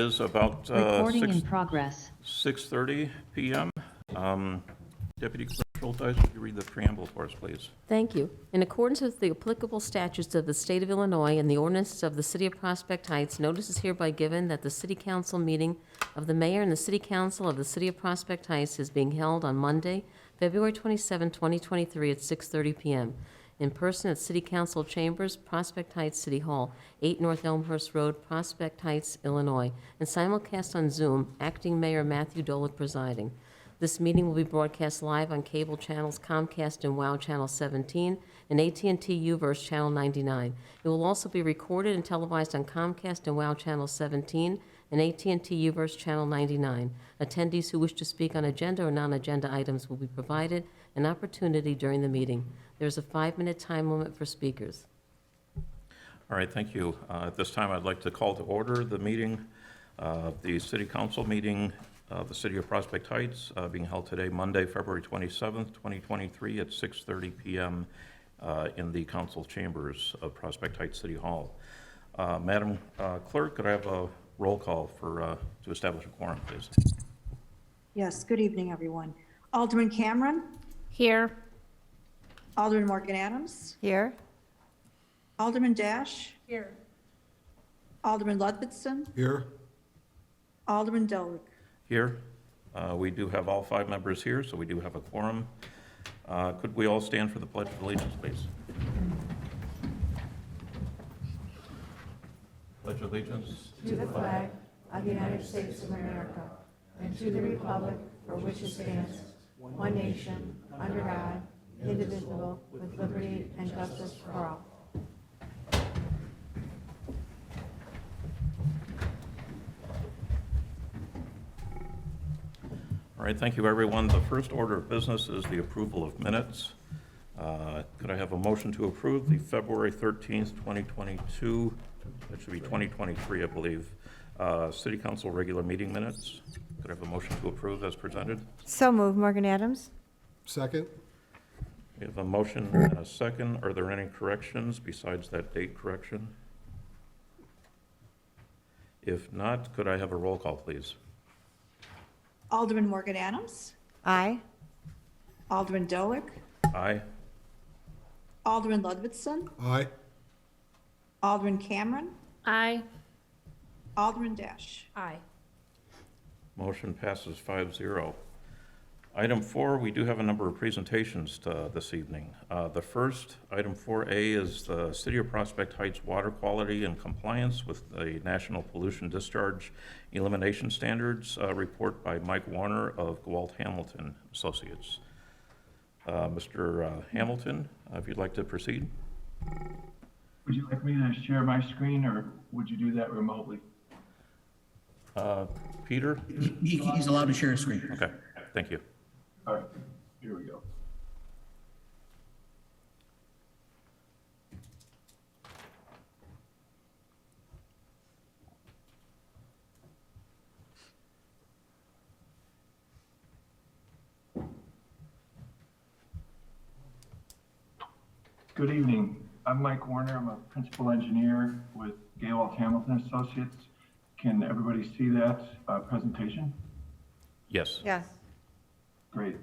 is about Recording in progress. 6:30 p.m. Deputy Clerk Schultheis, would you read the preamble for us, please? Thank you. In accordance with the applicable statutes of the State of Illinois and the ordinances of the City of Prospect Heights, notice is hereby given that the City Council meeting of the Mayor and the City Council of the City of Prospect Heights is being held on Monday, February 27, 2023 at 6:30 p.m. in person at City Council Chambers, Prospect Heights City Hall, 8 North Elmhurst Road, Prospect Heights, Illinois, and simulcast on Zoom, Acting Mayor Matthew Dolik presiding. This meeting will be broadcast live on cable channels Comcast and WOW Channel 17 and AT&T U-verse Channel 99. It will also be recorded and televised on Comcast and WOW Channel 17 and AT&T U-verse Channel 99. Attendees who wish to speak on agenda or non-agenda items will be provided an opportunity during the meeting. There is a 5-minute time limit for speakers. All right, thank you. At this time, I'd like to call to order the meeting, the City Council meeting of the City of Prospect Heights, being held today, Monday, February 27th, 2023 at 6:30 p.m. In the Council Chambers of Prospect Heights City Hall. Madam Clerk, could I have a roll call for to establish a quorum, please? Yes, good evening, everyone. Alderman Cameron, Here. Alderman Morgan Adams, Here. Alderman Dash, Here. Alderman Ludvigsen, Here. Alderman Dolik. Here. We do have all 5 members here, so we do have a quorum. Could we all stand for the Pledge of Allegiance, please? Pledge of Allegiance. To the flag of the United States of America and to the republic for which it stands, one nation, under God, indivisible, with liberty and justice for all. All right, thank you, everyone. The first order of business is the approval of minutes. Could I have a motion to approve the February 13th, 2022, that should be 2023, I believe, City Council regular meeting minutes? Could I have a motion to approve as presented? So moved, Morgan Adams. Second. We have a motion and a second. Are there any corrections besides that date correction? If not, could I have a roll call, please? Alderman Morgan Adams, Aye. Alderman Dolik, Aye. Alderman Ludvigsen, Aye. Alderman Cameron, Aye. Alderman Dash. Aye. Motion passes 5-0. Item 4, we do have a number of presentations this evening. The first, item 4A, is the City of Prospect Heights water quality and compliance with the National Pollution Discharge Elimination Standards report by Mike Warner of Gawalt Hamilton Associates. Mr. Hamilton, if you'd like to proceed. Would you like me to share my screen, or would you do that remotely? Peter? He's allowed to share a screen. Okay, thank you. All right, here we go. Good evening. I'm Mike Warner. I'm a principal engineer with Gawalt Hamilton Associates. Can everybody see that presentation? Yes. Yes. Great.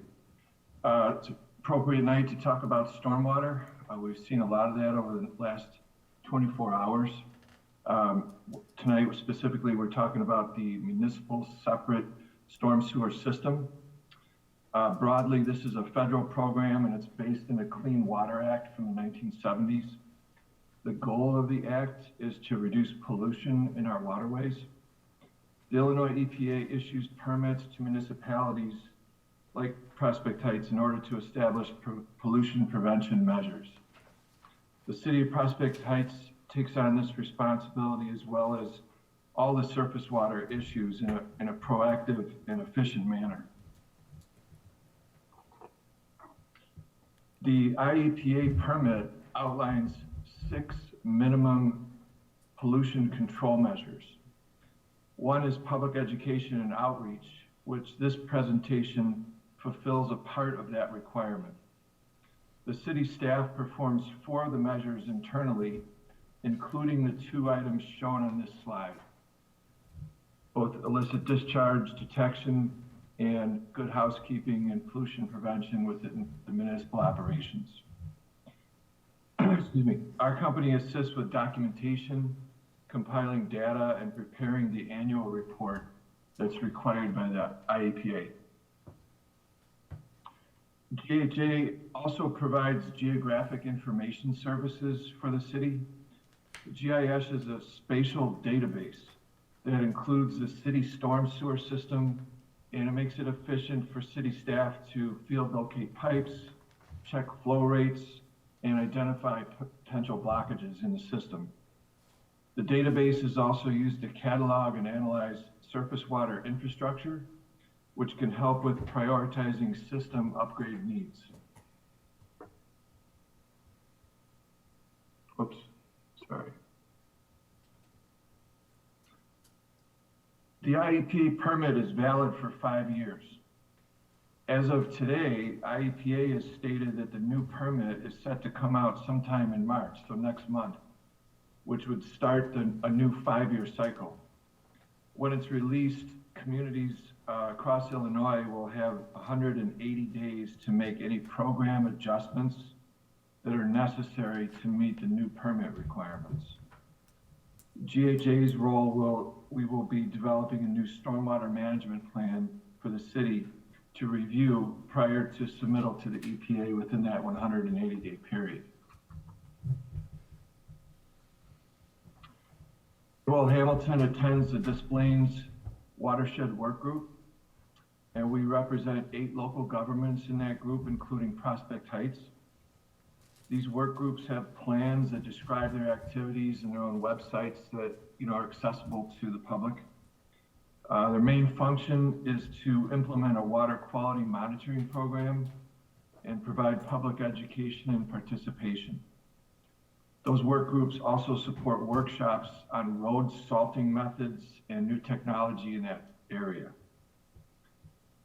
It's appropriate night to talk about stormwater. We've seen a lot of that over the last 24 hours. Tonight, specifically, we're talking about the municipal separate storm sewer system. Broadly, this is a federal program, and it's based in the Clean Water Act from the 1970s. The goal of the act is to reduce pollution in our waterways. The Illinois EPA issues permits to municipalities like Prospect Heights in order to establish pollution prevention measures. The City of Prospect Heights takes on this responsibility, as well as all the surface water issues, in a proactive and efficient manner. The IEPA permit outlines 6 minimum pollution control measures. One is public education and outreach, which this presentation fulfills a part of that requirement. The city staff performs 4 of the measures internally, including the 2 items shown on this slide. both illicit discharge detection and good housekeeping and pollution prevention within the municipal operations. Excuse me. Our company assists with documentation, compiling data, and preparing the annual report that's required by the IEPA. GHA also provides geographic information services for the city. GIS is a spatial database that includes the city storm sewer system, and it makes it efficient for city staff to field locate pipes, check flow rates, and identify potential blockages in the system. The database is also used to catalog and analyze surface water infrastructure, which can help with prioritizing system upgrade needs. Oops, sorry. The IEP permit is valid for 5 years. As of today, IEPA has stated that the new permit is set to come out sometime in March, so next month, which would start a new 5-year cycle. When it's released, communities across Illinois will have 180 days to make any program adjustments that are necessary to meet the new permit requirements. GHA's role we will be developing a new stormwater management plan for the city to review prior to submittal to the EPA within that 180-day period. Joel Hamilton attends the Des Plaines Watershed Work Group, and we represent 8 local governments in that group, including Prospect Heights. These work groups have plans that describe their activities and their own websites that are accessible to the public. Their main function is to implement a water quality monitoring program and provide public education and participation. Those work groups also support workshops on road salting methods and new technology in that area.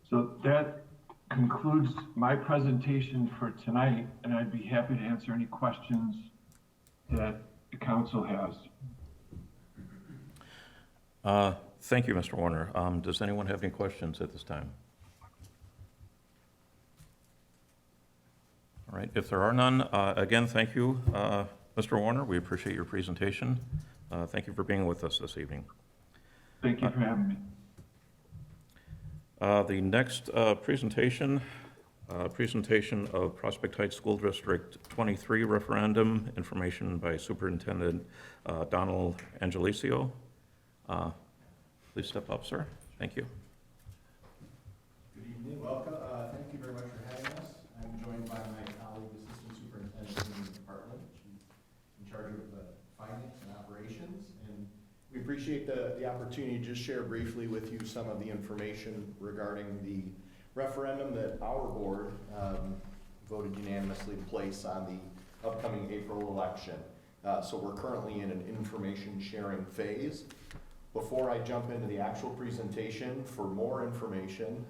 So that concludes my presentation for tonight, and I'd be happy to answer any questions that the council has. Thank you, Mr. Warner. Does anyone have any questions at this time? All right, if there are none, again, thank you, Mr. Warner. We appreciate your presentation. Thank you for being with us this evening. Thank you for having me. The next presentation of Prospect Heights School District 23 referendum, information by Superintendent Donald Angelicio. Please step up, sir. Thank you. Good evening. Welcome. Thank you very much for having us. I'm joined by my colleague, Assistant Superintendent in the department. She's in charge of finance and operations. And we appreciate the opportunity to just share briefly with you some of the information regarding the referendum that our board voted unanimously to place on the upcoming April election. So we're currently in an information sharing phase. Before I jump into the actual presentation, for more information,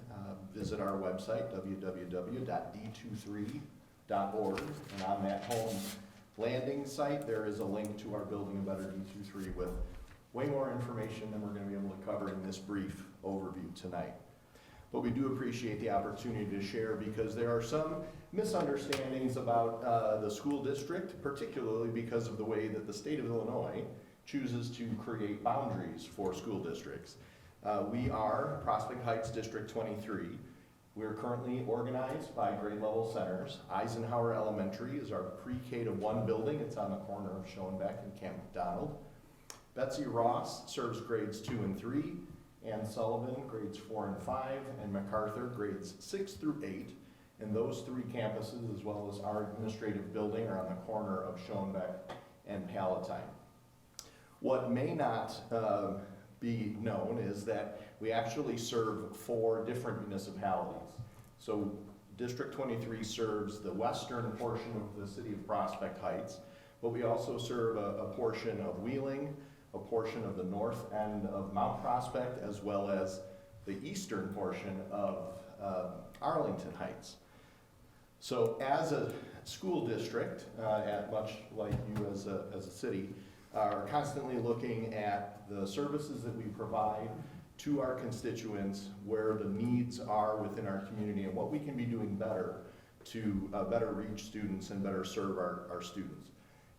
visit our website, www.d23.org. And on that home landing site, there is a link to our Building a Better D23 with way more information than we're going to be able to cover in this brief overview tonight. But we do appreciate the opportunity to share because there are some misunderstandings about the school district, particularly because of the way that the state of Illinois chooses to create boundaries for school districts. We are Prospect Heights District 23. We are currently organized by grade level centers. Eisenhower Elementary is our pre-K to 1 building. It's on the corner of Schoenbeck and Camp McDonald. Betsy Ross serves grades 2 and 3. Ann Sullivan, grades 4 and 5, and MacArthur, grades 6 through 8. And those 3 campuses, as well as our administrative building, are on the corner of Schoenbeck and Palatine. What may not be known is that we actually serve 4 different municipalities. So District 23 serves the western portion of the city of Prospect Heights, but we also serve a portion of Wheeling, a portion of the north end of Mount Prospect, as well as the eastern portion of Arlington Heights. So as a school district, much like you as a city, are constantly looking at the services that we provide to our constituents where the needs are within our community and what we can be doing better to better reach students and better serve our students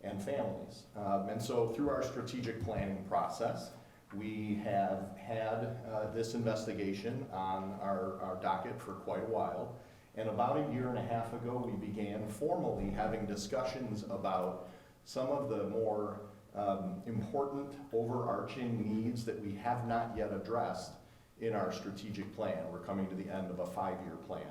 and families. And so through our strategic planning process, we have had this investigation on our docket for quite a while. And about a year and a half ago, we began formally having discussions about some of the more important overarching needs that we have not yet addressed in our strategic plan. We're coming to the end of a 5-year plan.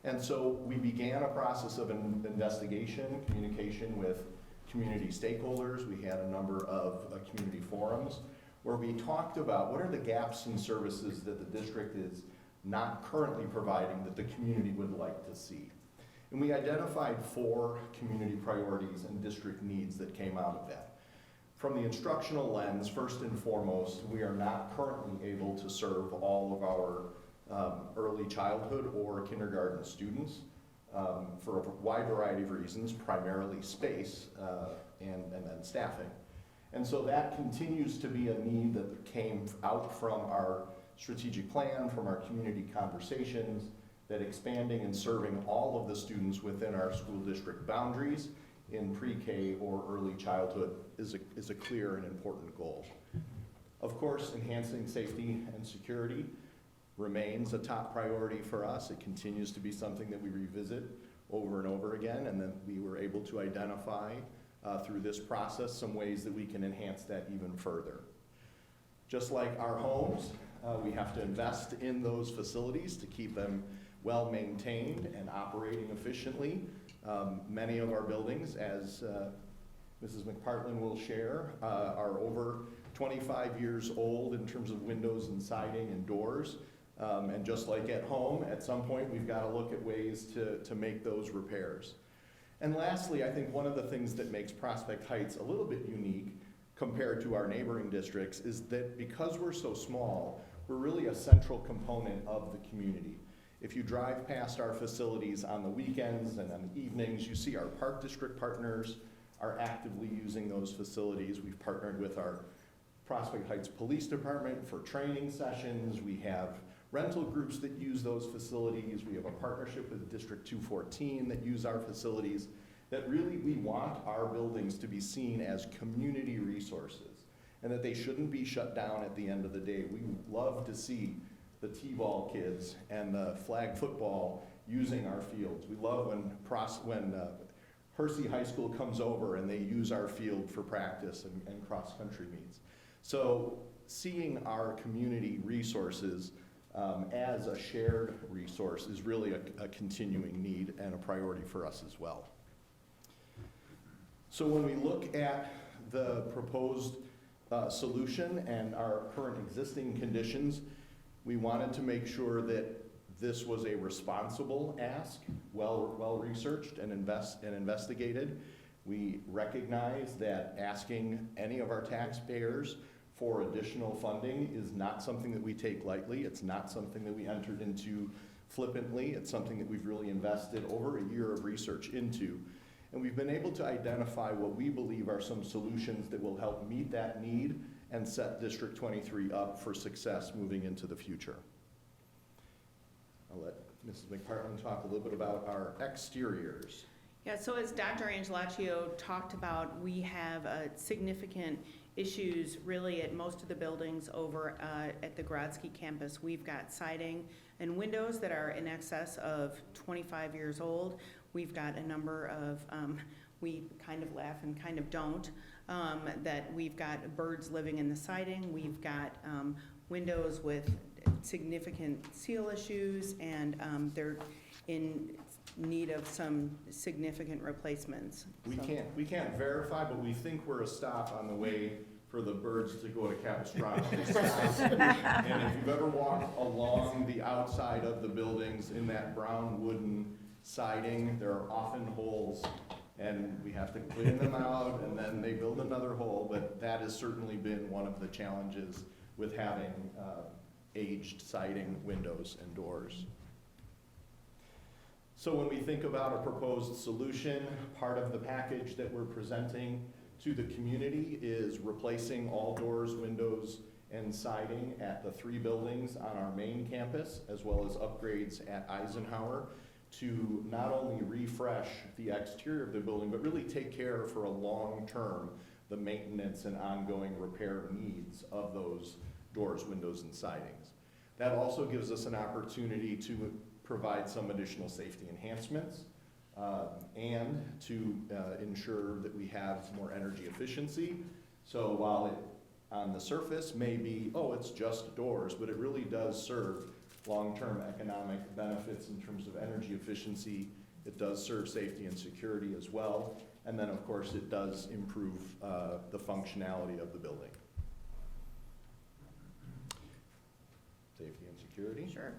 And so we began a process of an investigation, communication with community stakeholders. We had a number of community forums where we talked about what are the gaps in services that the district is not currently providing that the community would like to see. And we identified 4 community priorities and district needs that came out of that. From the instructional lens, first and foremost, we are not currently able to serve all of our early childhood or kindergarten students for a wide variety of reasons, primarily space and then staffing. And so that continues to be a need that came out from our strategic plan, from our community conversations, that expanding and serving all of the students within our school district boundaries in pre-K or early childhood is a clear and important goal. Of course, enhancing safety and security remains a top priority for us. It continues to be something that we revisit over and over again, and that we were able to identify through this process some ways that we can enhance that even further. Just like our homes, we have to invest in those facilities to keep them well maintained and operating efficiently. Many of our buildings, as Mrs. McPartlin will share, are over 25 years old in terms of windows and siding and doors. And just like at home, at some point we've got to look at ways to make those repairs. And lastly, I think one of the things that makes Prospect Heights a little bit unique compared to our neighboring districts is that because we're so small, we're really a central component of the community. If you drive past our facilities on the weekends and on the evenings, you see our Park District partners are actively using those facilities. We've partnered with our Prospect Heights Police Department for training sessions. We have rental groups that use those facilities. We have a partnership with District 214 that use our facilities. That really, we want our buildings to be seen as community resources and that they shouldn't be shut down at the end of the day. We love to see the T-ball kids and the flag football using our fields. We love when Hersey High School comes over and they use our field for practice and cross-country meets. So seeing our community resources as a shared resource is really a continuing need and a priority for us as well. So when we look at the proposed solution and our current existing conditions, we wanted to make sure that this was a responsible ask, well researched and investigated. We recognize that asking any of our taxpayers for additional funding is not something that we take lightly. It's not something that we entered into flippantly. It's something that we've really invested over a year of research into. And we've been able to identify what we believe are some solutions that will help meet that need and set District 23 up for success moving into the future. I'll let Mrs. McPartlin talk a little bit about our exteriors. Yeah, so as Dr. Angelaccio talked about, we have significant issues really at most of the buildings over at the Grodzki campus. We've got siding and windows that are in excess of 25 years old. We've got a number of, we kind of laugh and kind of don't, that we've got birds living in the siding. We've got windows with significant seal issues, and they're in need of some significant replacements. We can't verify, but we think we're a stop on the way for the birds to go to Capistrano. And if you've ever walked along the outside of the buildings in that brown wooden siding, there are often holes, and we have to clean them out, and then they build another hole, but that has certainly been one of the challenges with having aged siding, windows, and doors. So when we think about a proposed solution, part of the package that we're presenting to the community is replacing all doors, windows, and siding at the 3 buildings on our main campus, as well as upgrades at Eisenhower to not only refresh the exterior of the building, but really take care for a long term the maintenance and ongoing repair needs of those doors, windows, and sidings. That also gives us an opportunity to provide some additional safety enhancements and to ensure that we have more energy efficiency. So while it on the surface may be, oh, it's just doors, but it really does serve long-term economic benefits in terms of energy efficiency. It does serve safety and security as well. And then, of course, it does improve the functionality of the building. Safety and security? Sure.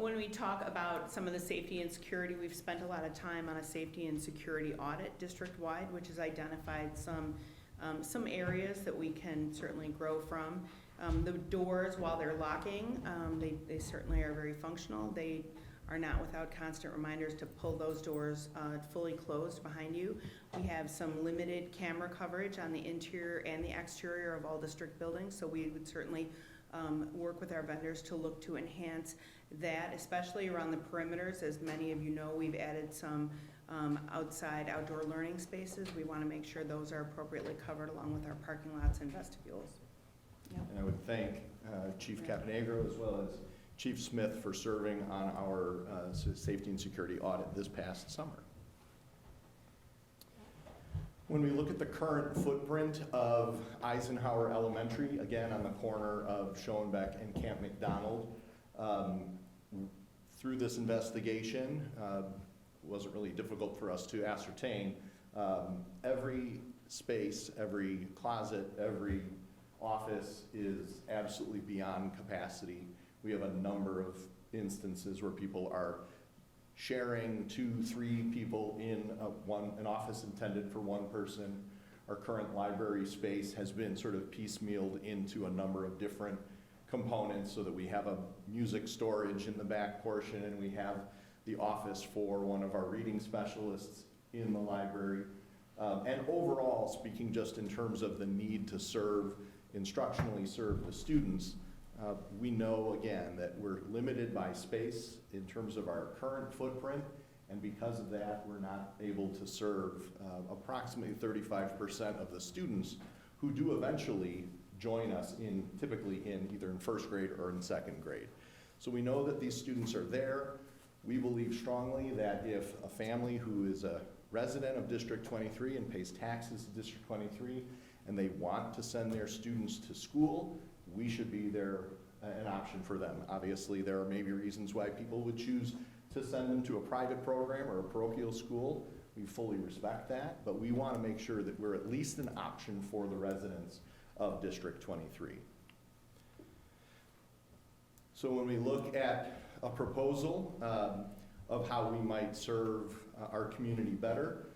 When we talk about some of the safety and security, we've spent a lot of time on a safety and security audit district-wide, which has identified some areas that we can certainly grow from. The doors, while they're locking, they certainly are very functional. They are not without constant reminders to pull those doors fully closed behind you. We have some limited camera coverage on the interior and the exterior of all district buildings, so we would certainly work with our vendors to look to enhance that, especially around the perimeters. As many of you know, we've added some outdoor learning spaces. We want to make sure those are appropriately covered along with our parking lots and vestibules. Yep. And I would thank Chief Caponegro as well as Chief Smith for serving on our safety and security audit this past summer. When we look at the current footprint of Eisenhower Elementary, again on the corner of Schoenbeck and Camp McDonald, through this investigation, wasn't really difficult for us to ascertain. Every space, every closet, every office is absolutely beyond capacity. We have a number of instances where people are sharing 2-3 people in an office intended for one person. Our current library space has been sort of piecemealed into a number of different components so that we have a music storage in the back portion and we have the office for one of our reading specialists in the library. And overall, speaking just in terms of the need to instructionally serve the students, we know, again, that we're limited by space in terms of our current footprint, and because of that, we're not able to serve approximately 35% of the students who do eventually join us typically either in first grade or in second grade. So we know that these students are there. We believe strongly that if a family who is a resident of District 23 and pays taxes to District 23 and they want to send their students to school, we should be there, an option for them. Obviously, there are maybe reasons why people would choose to send them to a private program or a parochial school. We fully respect that, but we want to make sure that we're at least an option for the residents of District 23. So when we look at a proposal of how we might serve our community better,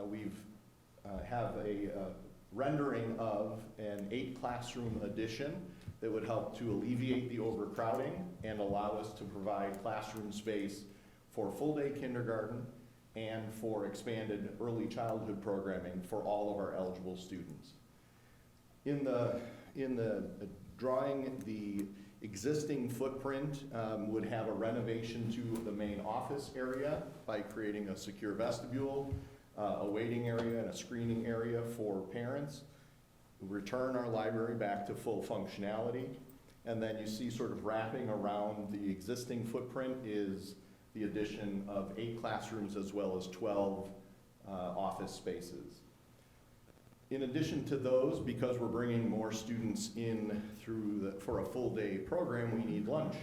we have a rendering of an 8-classroom addition that would help to alleviate the overcrowding and allow us to provide classroom space for full-day kindergarten and for expanded early childhood programming for all of our eligible students. In the drawing, the existing footprint would have a renovation to the main office area by creating a secure vestibule, a waiting area and a screening area for parents, return our library back to full functionality, and then you see sort of wrapping around the existing footprint is the addition of 8 classrooms as well as 12 office spaces. In addition to those, because we're bringing more students in for a full day program, we need lunch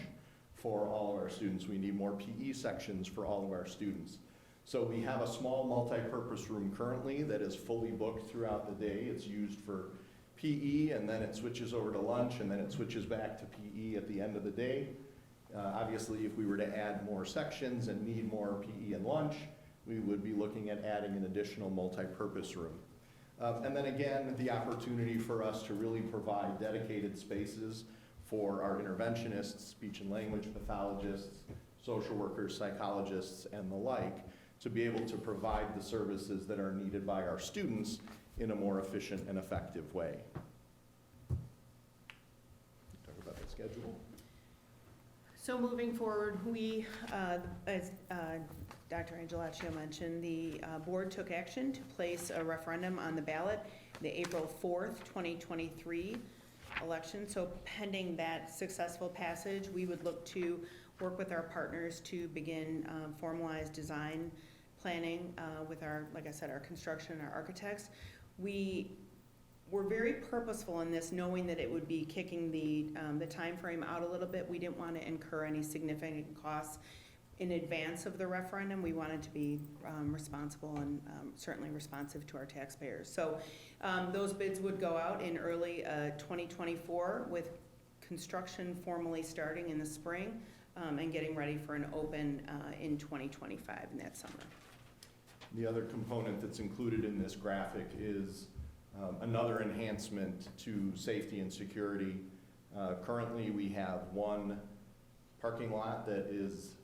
for all of our students. We need more PE sections for all of our students. So we have a small multi-purpose room currently that is fully booked throughout the day. It's used for PE, and then it switches over to lunch, and then it switches back to PE at the end of the day. Obviously, if we were to add more sections and need more PE and lunch, we would be looking at adding an additional multi-purpose room. And then again, the opportunity for us to really provide dedicated spaces for our interventionists, speech and language pathologists, social workers, psychologists, and the like, to be able to provide the services that are needed by our students in a more efficient and effective way. So moving forward, we, as Dr. Angelaccio mentioned, the board took action to place a referendum on the ballot, the April 4th, 2023 election. So pending that successful passage, we would look to work with our partners to begin formalized design planning with our, like I said, our construction and our architects. We were very purposeful in this, knowing that it would be kicking the timeframe out a little bit. We didn't want to incur any significant costs in advance of the referendum. We wanted to be responsible and certainly responsive to our taxpayers. So those bids would go out in early 2024, with construction formally starting in the spring and getting ready for an open in 2025 in that summer. The other component that's included in this graphic is another enhancement to safety and security. Currently, we have one parking lot that is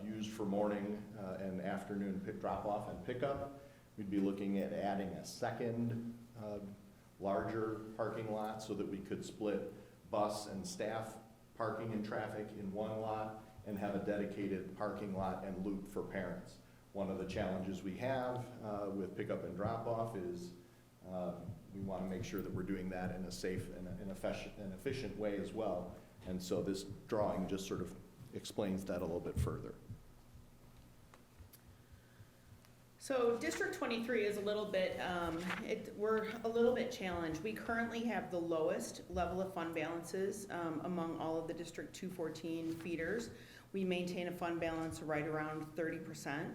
used for morning and afternoon drop-off and pickup. We'd be looking at adding a second larger parking lot so that we could split bus and staff parking and traffic in one lot and have a dedicated parking lot and loop for parents. One of the challenges we have with pickup and drop-off is we want to make sure that we're doing that in a safe and efficient way as well. And so this drawing just sort of explains that a little bit further. So District 23 is a little bit, we're a little bit challenged. We currently have the lowest level of fund balances among all of the District 214 feeders. We maintain a fund balance right around 30%.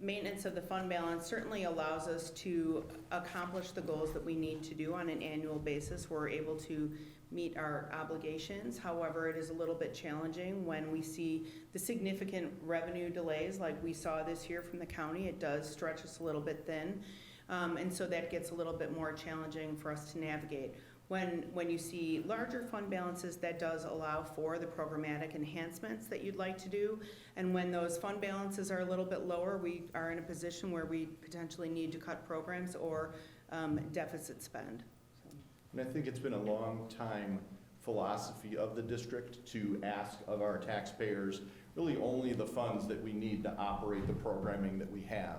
Maintenance of the fund balance certainly allows us to accomplish the goals that we need to do on an annual basis. We're able to meet our obligations. However, it is a little bit challenging when we see the significant revenue delays like we saw this year from the county. It does stretch us a little bit thin. And so that gets a little bit more challenging for us to navigate. When you see larger fund balances, that does allow for the programmatic enhancements that you'd like to do. And when those fund balances are a little bit lower, we are in a position where we potentially need to cut programs or deficit spend. And I think it's been a long time philosophy of the district to ask of our taxpayers really only the funds that we need to operate the programming that we have.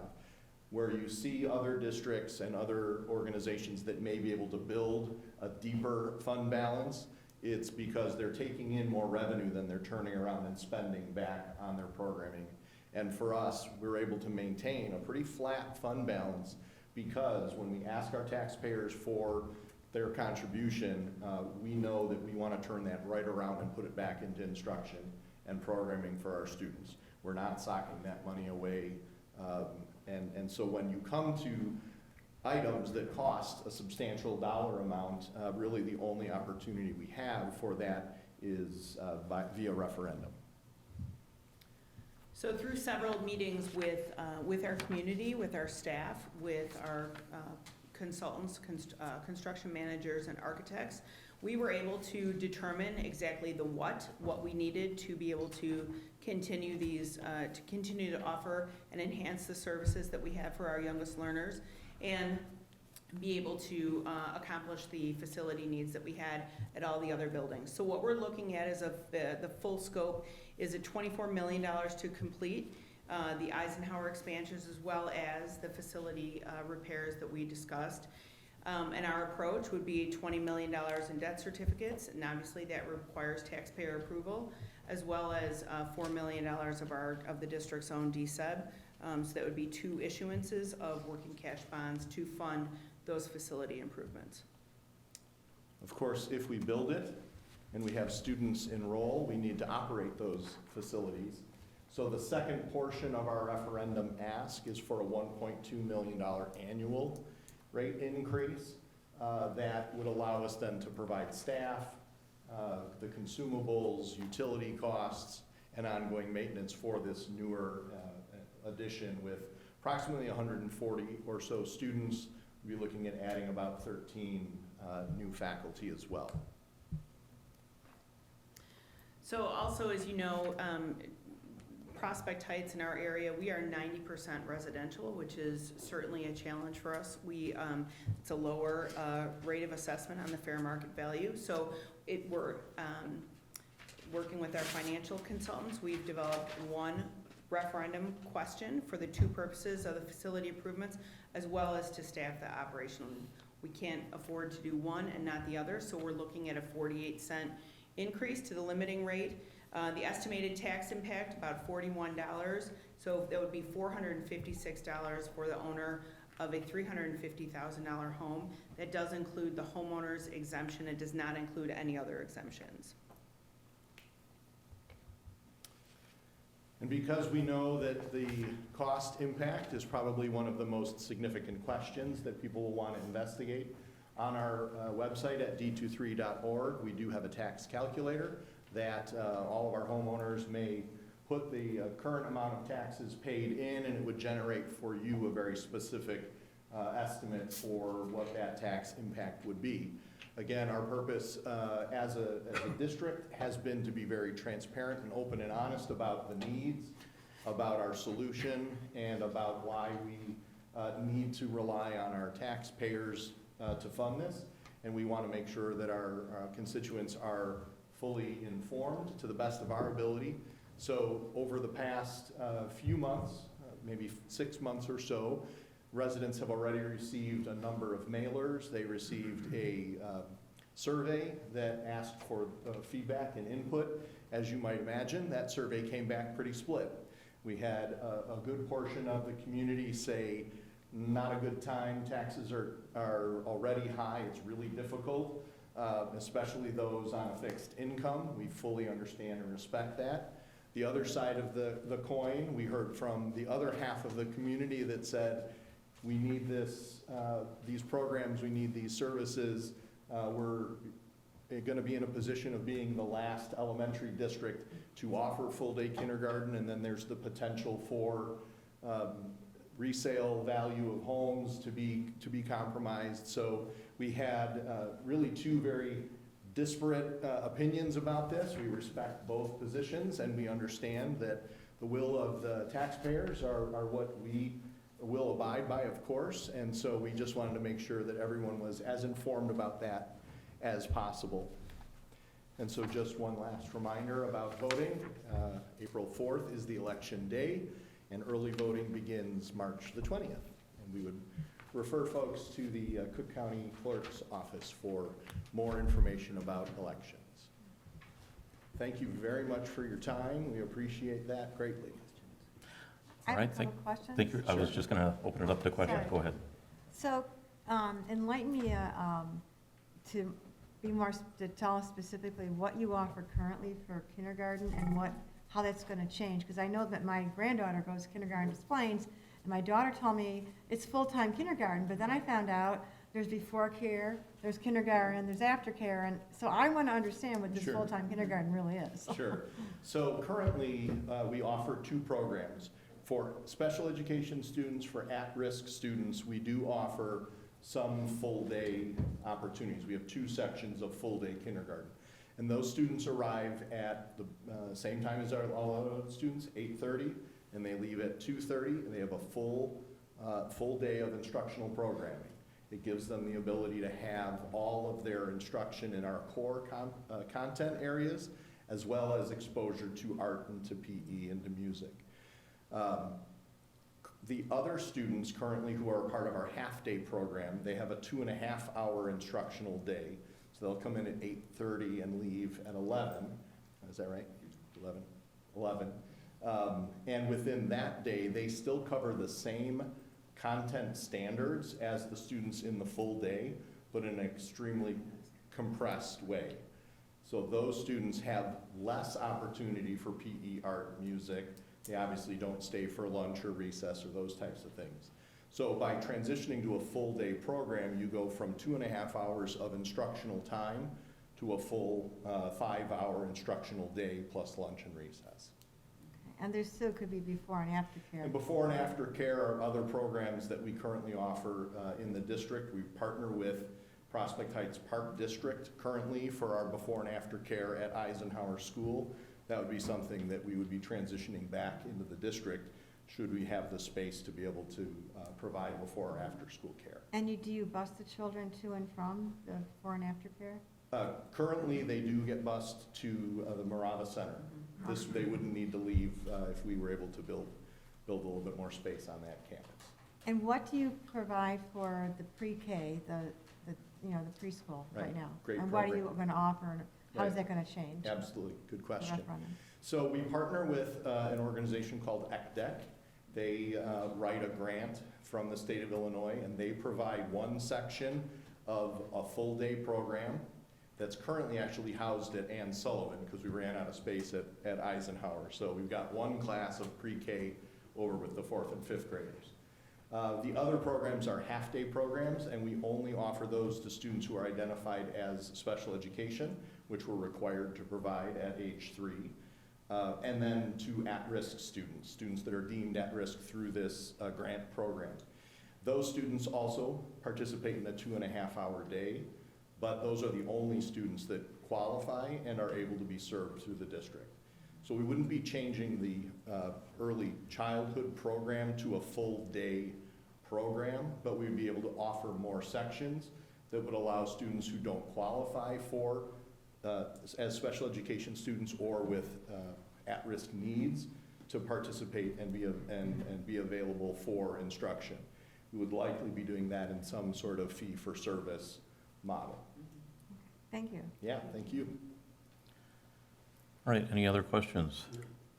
Where you see other districts and other organizations that may be able to build a deeper fund balance, it's because they're taking in more revenue than they're turning around and spending back on their programming. And for us, we're able to maintain a pretty flat fund balance because when we ask our taxpayers for their contribution, we know that we want to turn that right around and put it back into instruction and programming for our students. We're not socking that money away. And so when you come to items that cost a substantial dollar amount, really the only opportunity we have for that is via referendum. So through several meetings with our community, with our staff, with our consultants, construction managers, and architects, we were able to determine exactly the what we needed to be able to continue to offer and enhance the services that we have for our youngest learners, and be able to accomplish the facility needs that we had at all the other buildings. So what we're looking at is the full scope is at $24 million to complete the Eisenhower expansions as well as the facility repairs that we discussed. And our approach would be $20 million in debt certificates, and obviously that requires taxpayer approval, as well as $4 million of the district's own DSEB. So that would be 2 issuances of working cash bonds to fund those facility improvements. Of course, if we build it and we have students enroll, we need to operate those facilities. So the second portion of our referendum ask is for a $1.2 million annual rate increase that would allow us then to provide staff, the consumables, utility costs, and ongoing maintenance for this newer addition with approximately 140 or so students. We'll be looking at adding about 13 new faculty as well. So also, as you know, Prospect Heights in our area, we are 90% residential, which is certainly a challenge for us. It's a lower rate of assessment on the fair market value. So we're working with our financial consultants, we've developed one referendum question for the two purposes of the facility improvements, as well as to staff the operational. We can't afford to do one and not the other, so we're looking at a 48-cent increase to the limiting rate. The estimated tax impact, about $41, so that would be $456 for the owner of a $350,000 home. That does include the homeowner's exemption. It does not include any other exemptions. And because we know that the cost impact is probably one of the most significant questions that people will want to investigate, on our website at d23.org, we do have a tax calculator that all of our homeowners may put the current amount of taxes paid in, and it would generate for you a very specific estimate for what that tax impact would be. Again, our purpose as a district has been to be very transparent and open and honest about the needs, about our solution, and about why we need to rely on our taxpayers to fund this. And we want to make sure that our constituents are fully informed to the best of our ability. So over the past few months, maybe 6 months or so, residents have already received a number of mailers. They received a survey that asked for feedback and input. As you might imagine, that survey came back pretty split. We had a good portion of the community say, not a good time, taxes are already high, it's really difficult, especially those on a fixed income. We fully understand and respect that. The other side of the coin, we heard from the other half of the community that said, we need these programs, we need these services. We're going to be in a position of being the last elementary district to offer full-day kindergarten, and then there's the potential for resale value of homes to be compromised. So we had really two very disparate opinions about this. We respect both positions, and we understand that the will of the taxpayers are what we will abide by, of course, and so we just wanted to make sure that everyone was as informed about that as possible. And so just one last reminder about voting. April 4th is the election day, and early voting begins March the 20th. And we would refer folks to the Cook County Clerk's office for more information about elections. Thank you very much for your time. We appreciate that greatly. I All have right, a couple questions. Thank you. I was just going to open it up to questions. Sorry. Go ahead. So, enlighten me to be more, to tell us specifically what you offer currently for kindergarten and how that's going to change. Because I know that my granddaughter goes to kindergarten Des Plaines, and my daughter told me it's full-time kindergarten, but then I found out there's before care, there's kindergarten, there's aftercare, and so I want to understand what this Sure. full-time kindergarten really is. Sure. So currently, we offer two programs. For special education students, for at-risk students, we do offer some full-day opportunities. We have two sections of full-day kindergarten. And those students arrive at the same time as all other students, 8:30, and they leave at 2:30, and they have a full day of instructional programming. It gives them the ability to have all of their instruction in our core content areas, as well as exposure to art and to PE and to music. The other students currently who are part of our half-day program, they have a 2.5-hour instructional day. So they'll come in at 8:30 and leave at 11. Is that right? 11. And within that day, they still cover the same content standards as the students in the full day, but in an extremely compressed way. So those students have less opportunity for PE, art, music. They obviously don't stay for lunch or recess or those types of things. So by transitioning to a full day program, you go from 2.5 hours of instructional time to a full 5-hour instructional day plus lunch and recess. And there still could be before and after care. And before and after care are other programs that we currently offer in the district. We partner with Prospect Heights Park District currently for our before and after care at Eisenhower School. That would be something that we would be transitioning back into the district should we have the space to be able to provide before or after school care. And do you bus the children to and from the before and after care? Currently, they do get bused to the Marava Center. They wouldn't need to leave if we were able to build a little bit more space on that campus. And what do you provide for the pre-K, the preschool right Right. now? Great And what are program. you going to offer, and how is Right. that going to change? Absolutely, good the question. rough running? So we partner with an organization called ECDEC. They write a grant from the state of Illinois, and they provide one section of a full-day program that's currently actually housed at Ann Sullivan, because we ran out of space at Eisenhower. So we've got one class of pre-K over with the 4th and 5th graders. The other programs are half-day programs, and we only offer those to students who are identified as special education, which we're required to provide at age 3. And then to at-risk students that are deemed at risk through this grant program. Those students also participate in a 2.5-hour day, but those are the only students that qualify and are able to be served through the district. So we wouldn't be changing the early childhood program to a full-day program, but we'd be able to offer more sections that would allow students who don't qualify for as special education students or with at-risk needs to participate and be available for instruction. We would likely be doing that in some sort of fee-for-service model. Thank you. Yeah, thank you. All right, any other questions?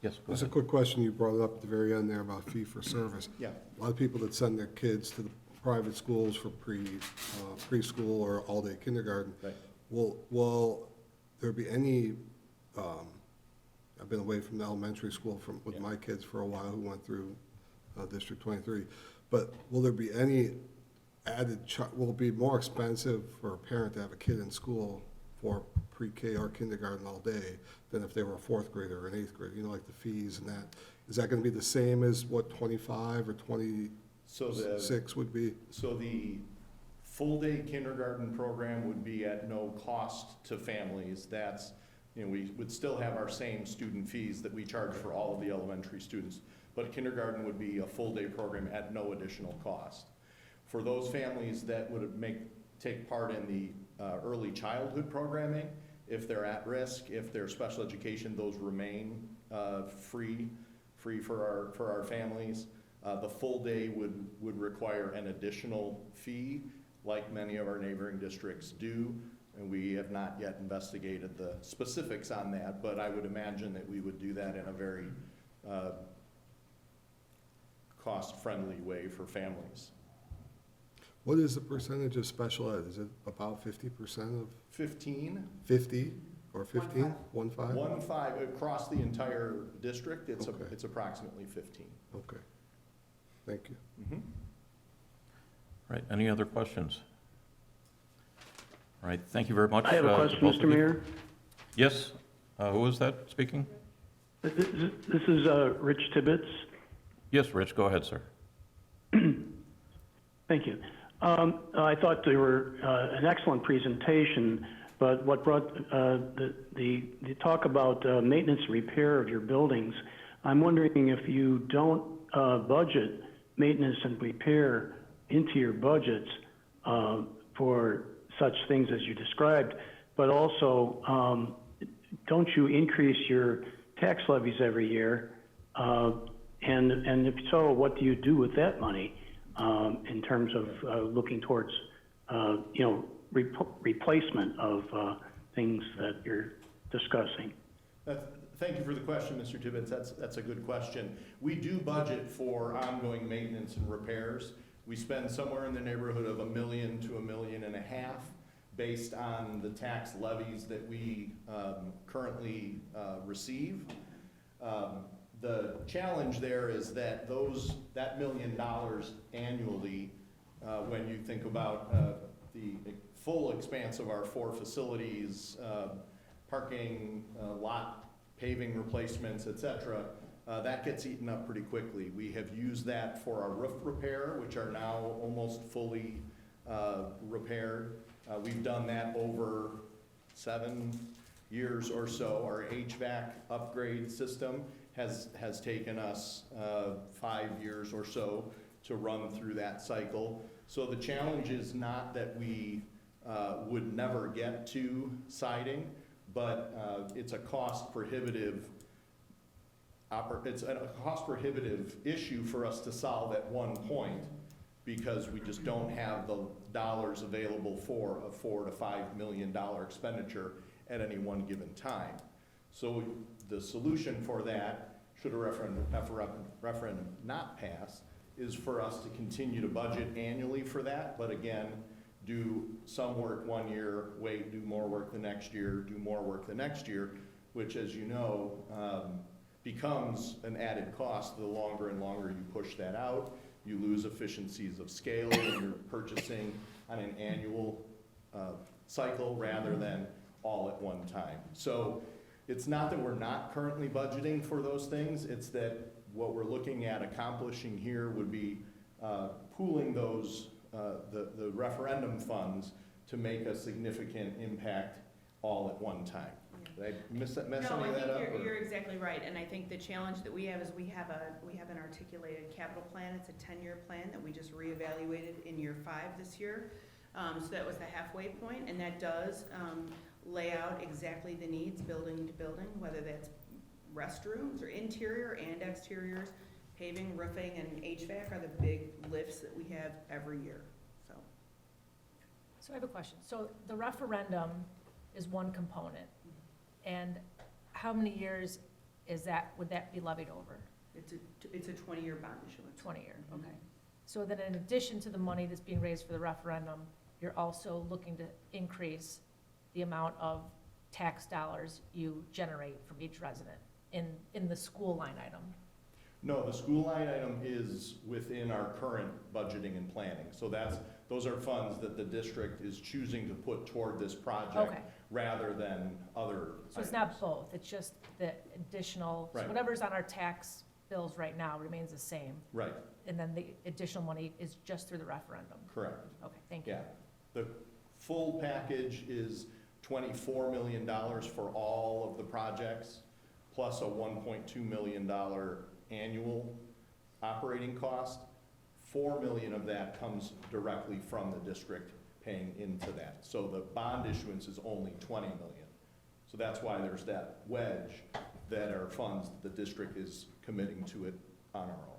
Yes, go There's a ahead. quick question you brought up at the very end there about fee for service. Yeah. A lot of people that send their kids to the private schools for preschool or all-day kindergarten. Right. Will there be any, I've been away from the elementary school with my kids for a while who went through District 23, but will there be any added, will it be more expensive for a parent to have a kid in school for pre-K or kindergarten all day than if they were a 4th grader or an 8th grader, like the fees and that? Is that gonna be the same as what 25 or 26 would be? So the full-day kindergarten program would be at no cost to families. That's, we would still have our same student fees that we charge for all of the elementary students, but kindergarten would be a full-day program at no additional cost. For those families that would take part in the early childhood programming, if they're at risk, if they're special education, those remain free for our families. The full day would require an additional fee, like many of our neighboring districts do, and we have not yet investigated the specifics on that, but I would imagine that we would do that in a very cost-friendly way for families. What is the percentage of special ed? Is it about 50% of 15? 50 or 15? 1.5? 1.5 across the entire district, it's Okay. it's approximately 15. Okay. Thank you. Mhm. All right, any other questions? All right, thank you very much. I have a to question, both of Mr. you. Mayor. Yes, who is that speaking? This is Rich Tibbetts. Yes, Rich, go ahead, sir. Thank you. I thought they were an excellent presentation, but what brought the talk about maintenance and repair of your buildings, I'm wondering if you don't budget maintenance and repair into your budgets for such things as you described, but also don't you increase your tax levies every year? And if so, what do you do with that money in terms of looking towards, replacement of things that you're discussing? Thank you for the question, Mr. Tibbetts. That's a good question. We do budget for ongoing maintenance and repairs. We spend somewhere in the neighborhood of $1 million to $1.5 million based on the tax levies that we currently receive. The challenge there is that that $1 million annually, when you think about the full expanse of our 4 facilities, parking, lot paving replacements, et cetera, that gets eaten up pretty quickly. We have used that for our roof repair, which are now almost fully repaired. We've done that over 7 years or so. Our HVAC upgrade system has taken us 5 years or so to run through that cycle. So the challenge is not that we would never get to siding, but it's a cost prohibitive issue for us to solve at one point, because we just don't have the dollars available for a $4 to $5 million expenditure at any one given time. So the solution for that, should a referendum not pass, is for us to continue to budget annually for that, but again, do some work one year, wait, do more work the next year, do more work the next year, which, as you know, becomes an added cost the longer and longer you push that out. You lose efficiencies of scale when you're purchasing on an annual cycle rather than all at one time. So it's not that we're not currently budgeting for those things, it's that what we're looking at accomplishing here would be pooling those, the referendum funds to make a significant impact all at one time. Did I mess any of that up? No, I or- think you're exactly right, and I think the challenge that we have is we have an articulated capital plan. It's a 10-year plan that we just reevaluated in year 5 this year. So that was the halfway point, and that does lay out exactly the needs building to building, whether that's restrooms or interior and exteriors, paving, roofing, and HVAC are the big lifts that we have every year, so. So I have a question. So the referendum is one component, and how many years is that, would that be levied over? It's a 20-year bond issuance. 20-year, okay. So then in addition to the money that's being raised for the referendum, you're also looking to increase the amount of tax dollars you generate from each resident in the school line item? No, the school line item is within our current budgeting and planning. So those are funds that the district is choosing to put toward this project Okay. rather than other So it's items. not both, it's just the additional, so Right. whatever's on our tax bills right now remains the same, Right, and then the additional money is just through the referendum? correct. Okay, thank you. Yeah. The full package is $24 million for all of the projects, plus a $1.2 million annual operating cost. $4 million of that comes directly from the district paying into that. So the bond issuance is only $20 million. So that's why there's that wedge that are funds the district is committing to it on our own.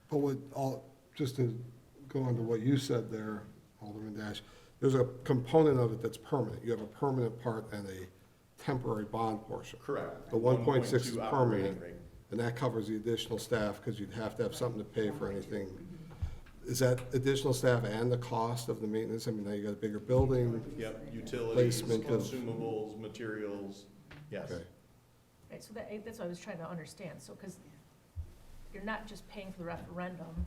But just to go on to what you said there, Alderman Dash, there's a component of it that's permanent. You have a permanent part and a temporary bond portion. Correct. The 1.6 is 1.2 operating permanent, rate. and that covers the additional staff, because you'd have to have something to pay for anything. Is that additional staff and the cost of the maintenance? I mean, now you got a bigger building. Yep, utilities, Placement of- consumables, materials, yes. Okay. Right, so that's what I was trying to understand, so, because you're not just paying for the referendum,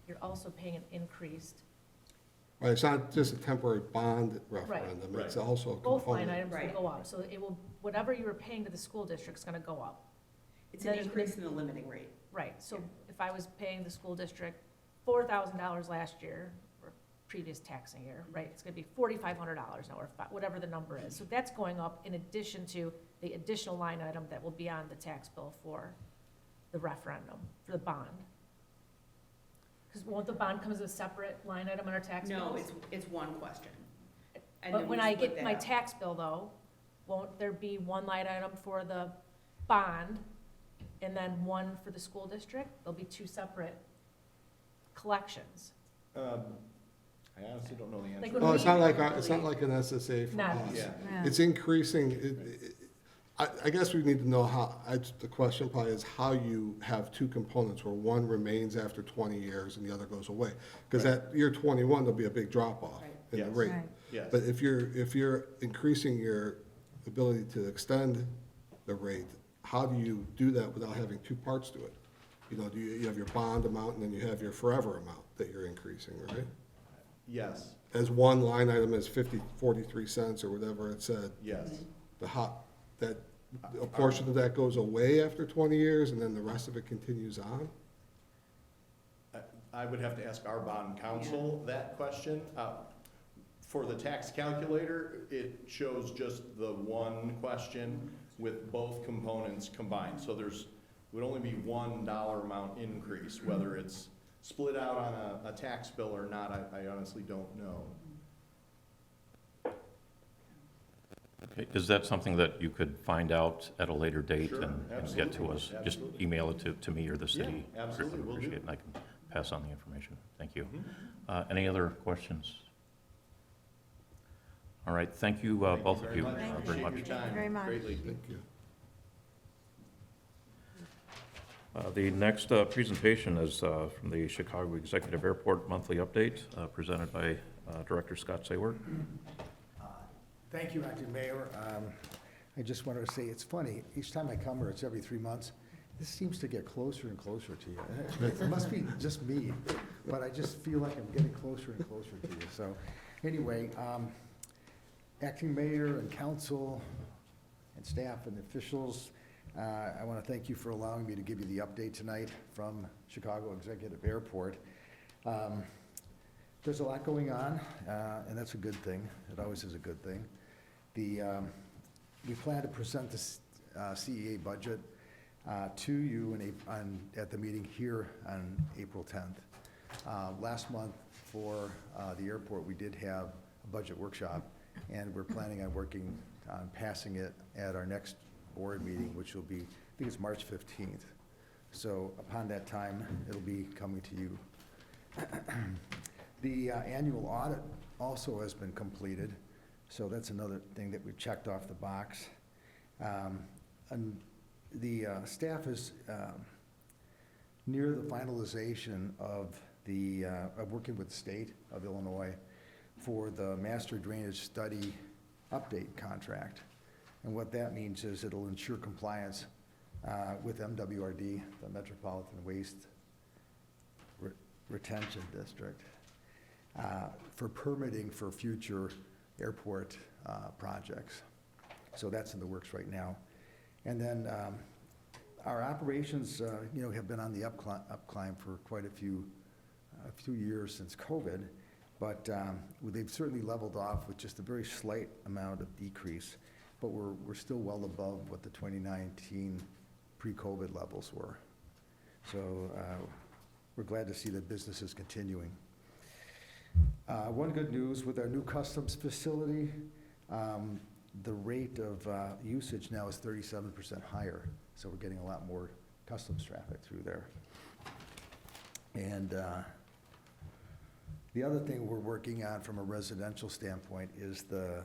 you're also paying an increased, Right, it's not just a temporary bond referendum, Right. it's also a both line component. items will Right. go up, so it will, whatever you were paying to the school district's gonna go up. It's an Then- increase in the limiting rate. Right, so if I was paying the school district $4,000 last year, or previous taxing year, right, it's gonna be $4,500 now, or whatever the number is. So that's going up in addition to the additional line item that will be on the tax bill for the referendum, for the bond. Because won't the bond come as a separate line item on our tax bills? No, it's one question. And But then when we I split get that my up. tax bill though, won't there be one line item for the bond and then one for the school district? There'll be two separate collections. I honestly don't know the Like answer. when No, it's not like, we- it's not like an SSA for Not- us. Yeah, It's increasing, I guess we need to know how, the question probably is how you have two components where one remains after 20 years and the other goes away. Because Right. at year 21, there'll be a big drop-off Right. in the Yes. rate. Right. yes. But if you're increasing your ability to extend the rate, how do you do that without having two parts to it? You know, you have your bond amount and then you have your forever amount that you're increasing, right? Yes, As one line item is 43 cents or whatever it said, yes. a portion of that goes away after 20 years and then the rest of it continues on? I would have to ask our bond counsel that question. For the tax calculator, it shows just the one question with both components combined. So would only be $1 amount increase, whether it's split out on a tax bill or not, I honestly don't know. Okay, is that something that you could find out at a later date Sure, and get to absolutely, us? Just absolutely. email it to me or the city. Yeah, absolutely, Greatly will do. appreciate it, and I can pass on the information. Thank you. Mhm. Any other questions? All right, thank you, both of you much. very Appreciate much. your time Thank you very much. greatly. Thank you. The next presentation is from the Chicago Executive Airport Monthly Update, presented by Director Scott Sayward. Thank you, Acting Mayor. I just wanted to say, it's funny, each time I come here, it's every 3 months, this seems to get closer and closer to you. It must be just me, but I just feel like I'm getting closer and closer to you. So, anyway, Acting Mayor and Council and staff and officials, I want to thank you for allowing me to give you the update tonight from Chicago Executive Airport. There's a lot going on, and that's a good thing. It always is a good thing. We plan to present the CEA budget to you at the meeting here on April 10th. Last month for the airport, we did have a budget workshop, and we're planning on working on passing it at our next board meeting, which will be, I think it's March 15th. So upon that time, it'll be coming to you. The annual audit also has been completed, so that's another thing that we've checked off the box. And the staff is near the finalization of working with the state of Illinois for the master drainage study update contract. And what that means is it'll ensure compliance with MWRD, the Metropolitan Waste Retention District, for permitting for future airport projects. So that's in the works right now. And then our operations, have been on the upclimb for quite a few years since COVID, but they've certainly leveled off with just a very slight amount of decrease, but we're still well above what the 2019 pre-COVID levels were. So we're glad to see that business is continuing. One good news with our new customs facility, the rate of usage now is 37% higher, so we're getting a lot more customs traffic through there. And the other thing we're working on from a residential standpoint is the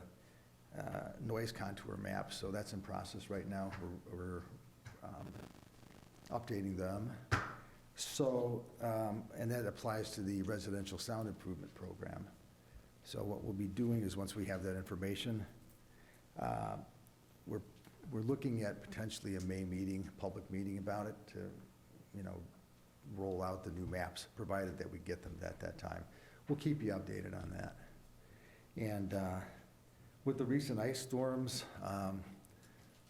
noise contour maps, so that's in process right now. We're updating them. So, and that applies to the residential sound improvement program. So what we'll be doing is, once we have that information, we're looking at potentially a May meeting, public meeting about it to, roll out the new maps, provided that we get them at that time. We'll keep you updated on that. And with the recent ice storms,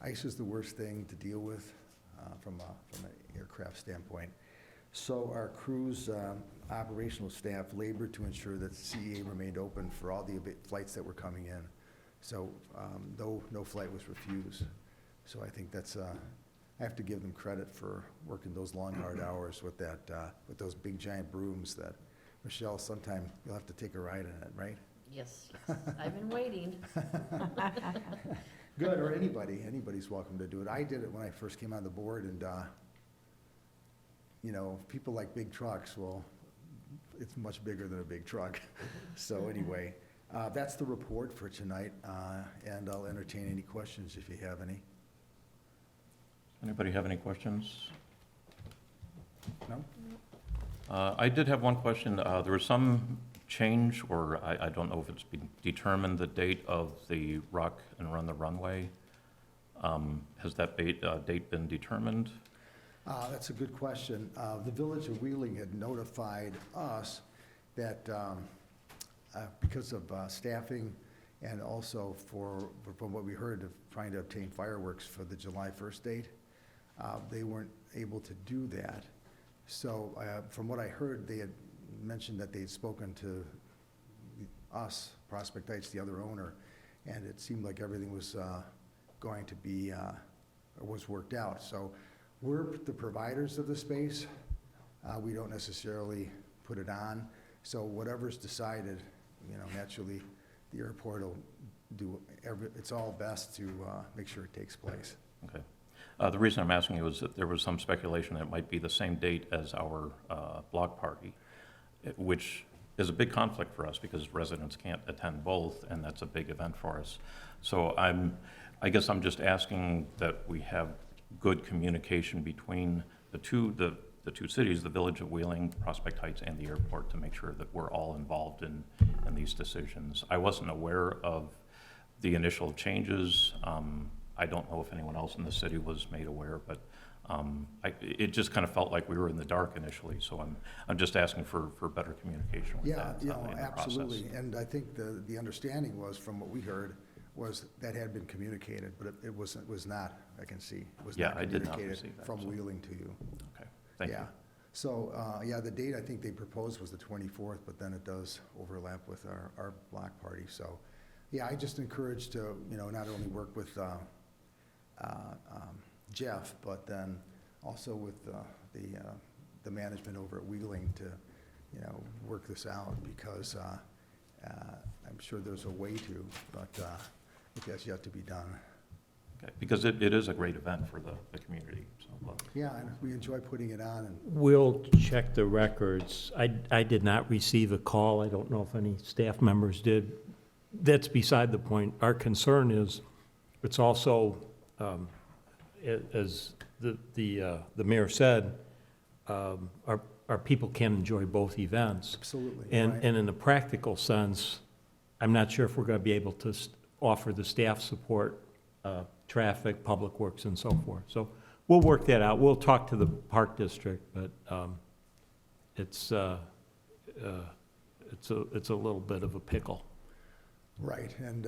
ice is the worst thing to deal with from an aircraft standpoint. So our crew's operational staff labored to ensure that CEA remained open for all the flights that were coming in. So no flight was refused. So I think that's, I have to give them credit for working those long, hard hours with with those big giant brooms that, Michelle, sometime you'll have to take a ride in it, right? Yes, I've been waiting. Good, or anybody's welcome to do it. I did it when I first came on the board, and people like big trucks, well, it's much bigger than a big truck. So anyway, that's the report for tonight, and I'll entertain any questions if you have any. Anybody have any questions? No? I did have one question. There was some change, or I don't know if it's been determined, the date of the Rock and Run the Runway. Has that date been determined? That's a good question. The Village of Wheeling had notified us that because of staffing and also from what we heard of trying to obtain fireworks for the July 1st date, they weren't able to do that. So from what I heard, they had mentioned that they'd spoken to us, Prospect Heights, the other owner, and it seemed like everything was going to be, or was worked out. So we're the providers of the space, we don't necessarily put it on. So whatever's decided, naturally, the airport will do it's all best to make sure it takes place. Okay. The reason I'm asking you is that there was some speculation that it might be the same date as our block party, which is a big conflict for us because residents can't attend both, and that's a big event for us. So I guess I'm just asking that we have good communication between the two cities, the Village of Wheeling, Prospect Heights, and the airport, to make sure that we're all involved in these decisions. I wasn't aware of the initial changes. I don't know if anyone else in the city was made aware, but it just kind of felt like we were in the dark initially. So I'm just asking for better communication with that in the absolutely. process. And I think the understanding was, from what we heard, was that had been communicated, but it was not, I can see. It was not I did not communicated receive that, from so. Wheeling to you. Okay, thank you. So, the date I think they proposed was the 24th, but then it does overlap with our block party. So, I just encourage to, not only work with Jeff, but then also with the management over at Wheeling to, work this out, because I'm sure there's a way to, but it has yet to be done. Okay, because it is a great event for the community. So, And we enjoy putting it on. And We'll check the records. I did not receive a call. I don't know if any staff members did. That's beside the point. Our concern is, it's also, as the mayor said, our people can enjoy both events. Absolutely. And right. and in a practical sense, I'm not sure if we're going to be able to offer the staff support, traffic, public works, and so forth. So we'll work that out. We'll talk to the Park District, but it's a little bit of a pickle. Right, and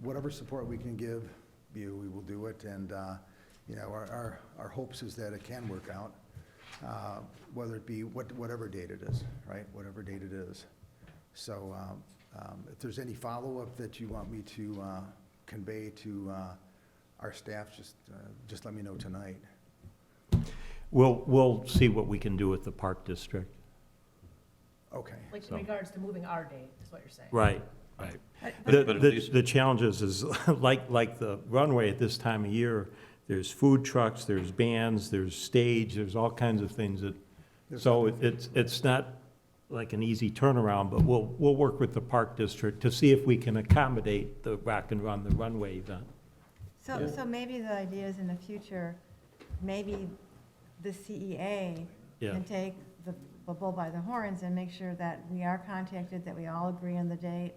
whatever support we can give you, we will do it. And our hopes is that it can work out, whether it be whatever date it is, right? Whatever date it is. So if there's any follow-up that you want me to convey to our staff, just let me know tonight. We'll see what we can do with the Park District. Okay. Like in regards to moving our date, is what you're saying? Right. But at least- The challenges is, like the runway at this time of year, there's food trucks, there's bands, there's stage, there's all kinds of things that, so it's not like an easy turnaround, but we'll work with the Park District to see if we can accommodate the Rock and Run, the runway event. So maybe the idea is in the future, maybe the CEA Yeah. can take the bull by the horns and make sure that we are contacted, that we all agree on the date.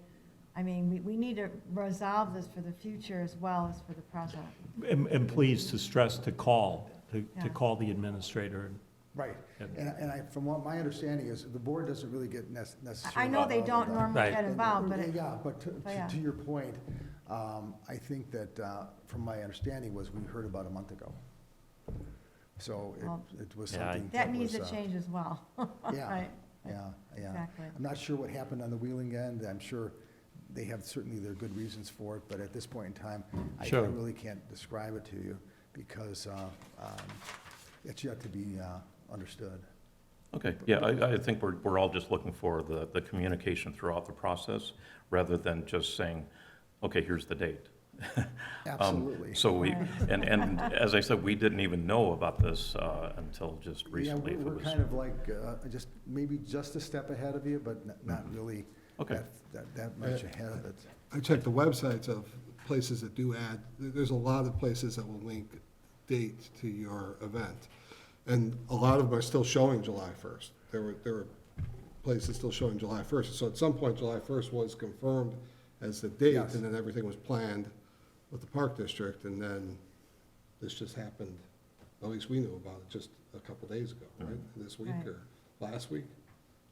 I mean, we need to resolve this for the future as well as for the present. And please to stress to call, to Yeah. call the administrator. Right, and from what my understanding is, the board doesn't really get necessarily. I know they don't normally Right. get involved, but But yeah. to your point, I think that, from my understanding was, we heard about a month ago. So Well, it was Yeah, something. that needs was, to change as well. Yeah. Right, Yeah. exactly. I'm not sure what happened on the Wheeling end. I'm sure they have certainly their good reasons for it, but at this point in time, I Sure. really can't describe it to you because it's yet to be understood. Okay, I think we're all just looking for the communication throughout the process, rather than just saying, okay, here's the date. Absolutely. So and as I said, we didn't even know about this until just Yeah, recently. we're kind of like, maybe just a step ahead of you, but not really Okay. that much ahead of it. I checked the websites of places that do add, there's a lot of places that will link dates to your event. And a lot of them are still showing July 1st. There were places still showing July 1st. So at some point, July 1st was confirmed as the date, Yes. and then everything was planned with the Park District, and then this just happened, at least we knew about it just a couple days ago, right? This week Right. or last week?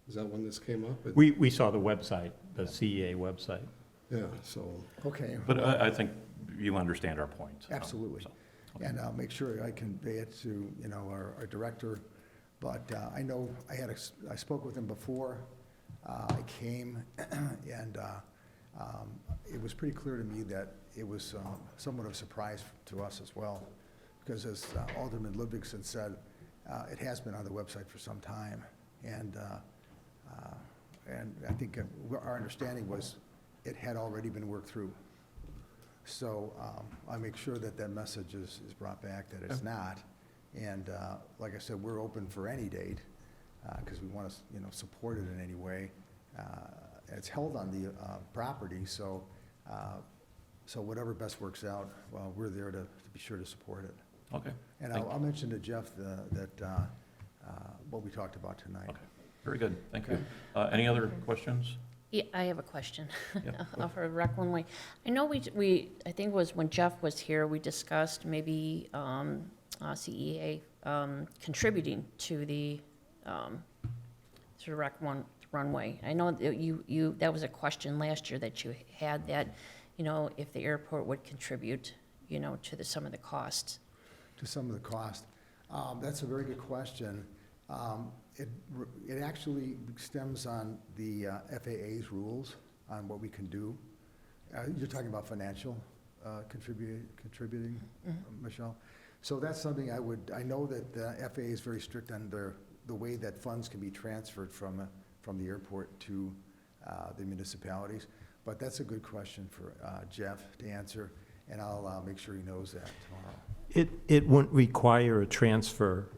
Is that when this came up? We saw the website, the CEA website. Yeah, so. Okay. But I think you understand our point. Absolutely. So, And I'll make sure I convey it to, our director. But I know I spoke with him before I came, and it was pretty clear to me that it was somewhat of a surprise to us as well. Because as Alderman Ludwigson said, It has been on the website for some time, and I think our understanding was it had already been worked through. So I make sure that that message is brought back, that it's not. And like I said, we're open for any date, because we want to, support it in any way. It's held on the property, so whatever best works out, well, we're there to be sure to support it. Okay. And I'll mention to Jeff that what we talked about tonight. Okay. Very good, thank you. Any other questions? Yeah, I have a question. Yeah. For Rec One Way. I know I think it was when Jeff was here, we discussed maybe CEA contributing to the Rec One runway. I know that that was a question last year that you had, that, if the airport would contribute, to some of the costs. To some of the cost. That's a very good question. It actually stems on the FAA's rules on what we can do. You're talking about financial contributing, Michelle? So that's something I know that the FAA is very strict on the way that funds can be transferred from the airport to the municipalities. But that's a good question for Jeff to answer, and I'll make sure he knows that tomorrow. It wouldn't require a transfer.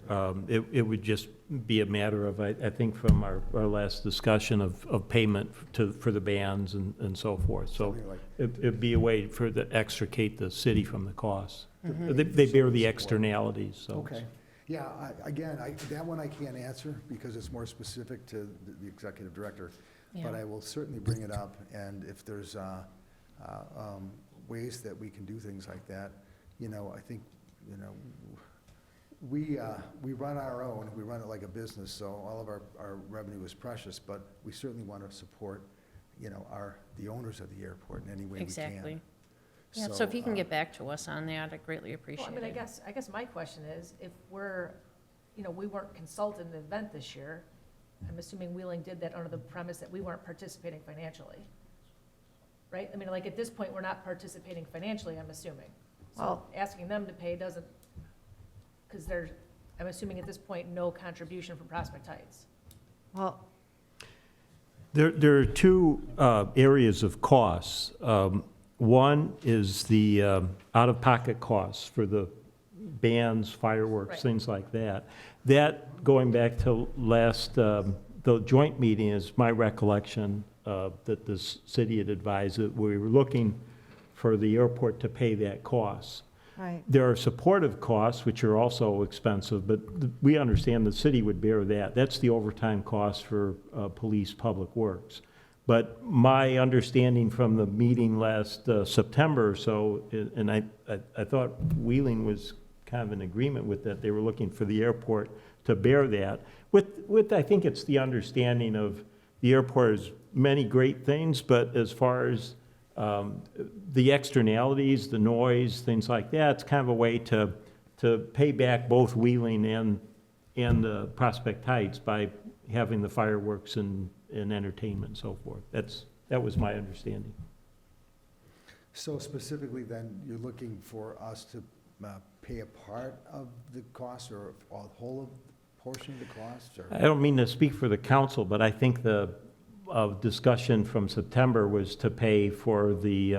It would just be a matter of, I think from our last discussion of payment for the bands and so forth. So it'd be a way to extricate the city from the costs. They bear the externalities, so. Okay. Yeah, again, that one I can't answer because it's more specific to the executive director. Yeah. But I will certainly bring it up, and if there's ways that we can do things like that, I think, we run our own, we run it like a business, so all of our revenue is precious, but we certainly want to support, the owners of the airport in any way we can. Exactly. Yeah, so if you can get back to us on that, I'd greatly appreciate Well, it. I guess my question is, if we're, we weren't consulted in the event this year, I'm assuming Wheeling did that under the premise that we weren't participating financially, right? I mean, like, at this point, we're not participating financially, I'm assuming. So Well- asking them to pay doesn't, because I'm assuming at this point, no contribution from Prospect Heights. Well, There are two areas of costs. One is the out-of-pocket costs for the bands, fireworks, Right. things like that. That, going back to the joint meeting, is my recollection that the city had advised that we were looking for the airport to pay that cost. right. There are supportive costs, which are also expensive, but we understand the city would bear that. That's the overtime cost for police, public works. But my understanding from the meeting last September or so, and I thought Wheeling was kind of in agreement with that, they were looking for the airport to bear that. With I think it's the understanding of the airport has many great things, but as far as the externalities, the noise, things like that, it's kind of a way to pay back both Wheeling and Prospect Heights by having the fireworks and entertainment and so forth. That was my understanding. So specifically then, you're looking for us to pay a part of the cost or a whole portion of the cost? Or? I don't mean to speak for the council, but I think the discussion from September was to pay for the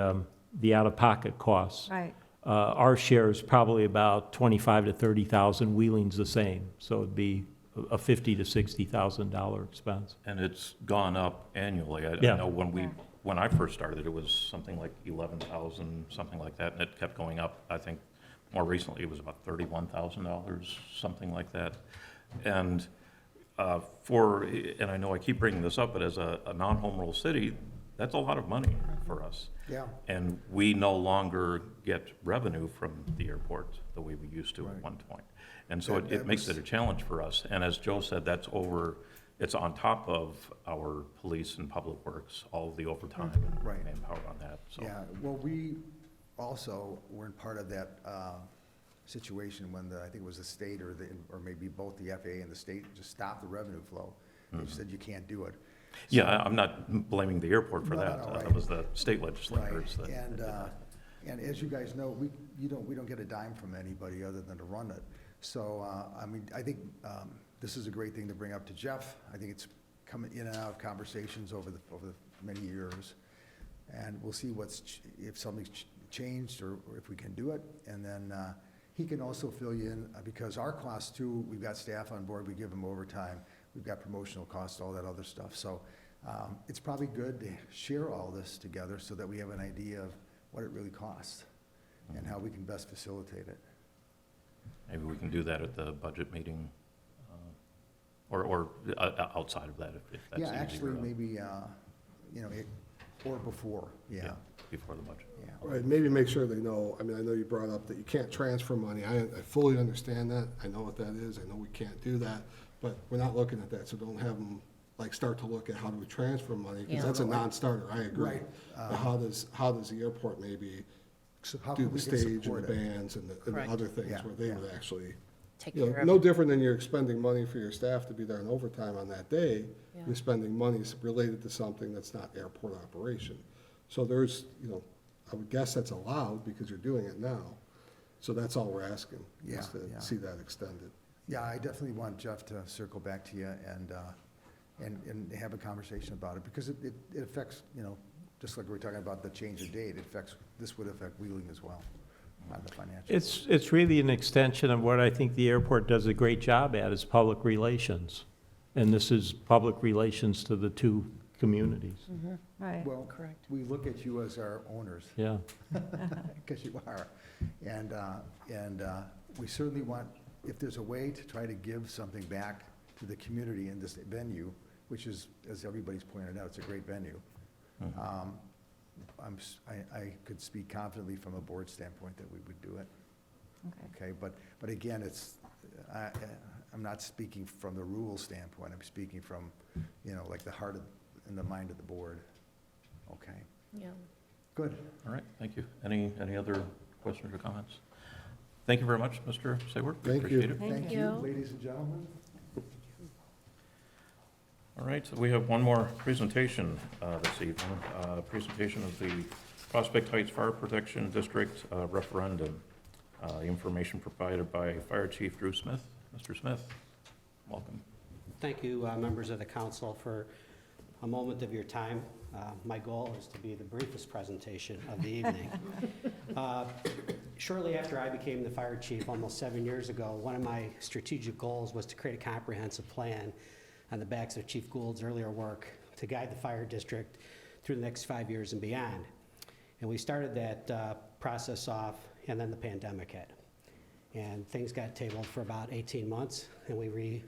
out-of-pocket costs. Right. Our share is probably about $25,000 to $30,000. Wheeling's the same, so it'd be a $50,000 to $60,000 expense. And it's gone up annually. I Yeah. know when I first started, it was something like 11,000, something like that, and it kept going up. I think more recently it was about $31,000, something like that. And and I know I keep bringing this up, but as a non-home rule city, that's a lot of money for us. Yeah. And we no longer get revenue from the airport the way we used to at one point. And so it makes it a challenge for us. And as Joe said, it's on top of our police and public works, all of the overtime and Right. manpower on that, so. Yeah, well, we also weren't part of that situation when I think it was the state or maybe both the FAA and the state just stopped the revenue flow. They said you can't do it. So- Yeah, I'm not blaming the airport for No, that. no, right. That was the state legislators Right, that. and as you guys know, we don't get a dime from anybody other than to run it. So, I mean, I think this is a great thing to bring up to Jeff. I think it's coming in and out of conversations over the many years. And we'll see if something's changed or if we can do it. And then he can also fill you in, because our costs too, we've got staff on board, we give them overtime, we've got promotional costs, all that other stuff. So it's probably good to share all this together so that we have an idea of what it really costs and how we can best facilitate it. Maybe we can do that at the budget meeting, or outside of that, if that's Yeah, easier. actually, maybe, or before, yeah. Before the budget. Yeah. Right, maybe make sure they know, I mean, I know you brought up that you can't transfer money. I fully understand that. I know what that is. I know we can't do that, but we're not looking at that, so don't have them, like, start to look at how do we transfer money, because Yeah. that's a non-starter, I agree. Right. But how does the airport maybe So how do can the we can stage and support the it? bands and the Correct. other things Yeah, where they yeah. would actually, Take you know, care of no it. different than you're expending money for your staff to be there in overtime on that day. Yeah. You're spending money related to something that's not airport operation. So there's, I would guess that's allowed because you're doing it now. So that's all we're asking, Yeah, is to yeah. see that extended. Yeah, I definitely want Jeff to circle back to you and have a conversation about it, because it affects, just like we're talking about the change of date, this would affect Wheeling as well on the financial. It's really an extension of what I think the airport does a great job at, is public relations. And this is public relations to the two communities. Right. Well, Correct. we look at you as our owners, Yeah. because you are. And we certainly want, if there's a way to try to give something back to the community in this venue, which is, as everybody's pointed out, it's a great venue. I could speak confidently from a board standpoint that we would do it. Okay, but again, I'm not speaking from the rule standpoint, I'm speaking from, like the heart and the mind of the board. Okay, Yeah. good. All right, thank you. Any other questions or comments? Thank you very much, Mr. Sayward. Thank you. Appreciate it. Thank you. Ladies and gentlemen. All right, so we have one more presentation this evening, presentation of the Prospect Heights Fire Protection District referendum. Information provided by Fire Chief Drew Smith. Mr. Smith, welcome. Thank you, members of the council, for a moment of your time. My goal is to be the briefest presentation of the evening. Shortly after I became the fire chief almost 7 years ago, one of my strategic goals was to create a comprehensive plan on the backs of Chief Gould's earlier work to guide the fire district through the next 5 years and beyond. And we started that process off, and then the pandemic hit. And things got tabled for about 18 months, and we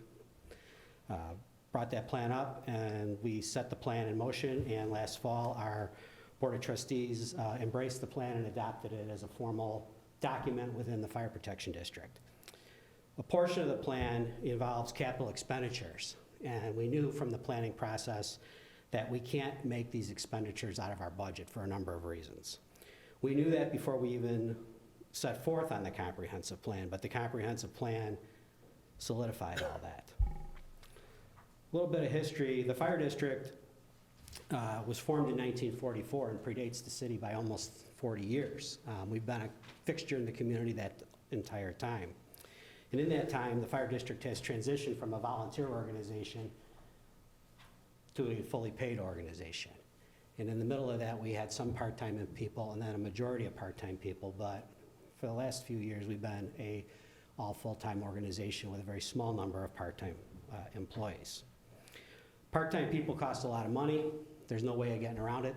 brought that plan up, and we set the plan in motion, and last fall, our Board of Trustees embraced the plan and adopted it as a formal document within the Fire Protection District. A portion of the plan involves capital expenditures, and we knew from the planning process that we can't make these expenditures out of our budget for a number of reasons. We knew that before we even set forth on the comprehensive plan, but the comprehensive plan solidified all that. A little bit of history. The fire district was formed in 1944 and predates the city by almost 40 years. We've been a fixture in the community that entire time. And in that time, the fire district has transitioned from a volunteer organization to a fully paid organization. And in the middle of that, we had some part-time people and then a majority of part-time people, but for the last few years, we've been a all full-time organization with a very small number of part-time employees. Part-time people cost a lot of money. There's no way of getting around it.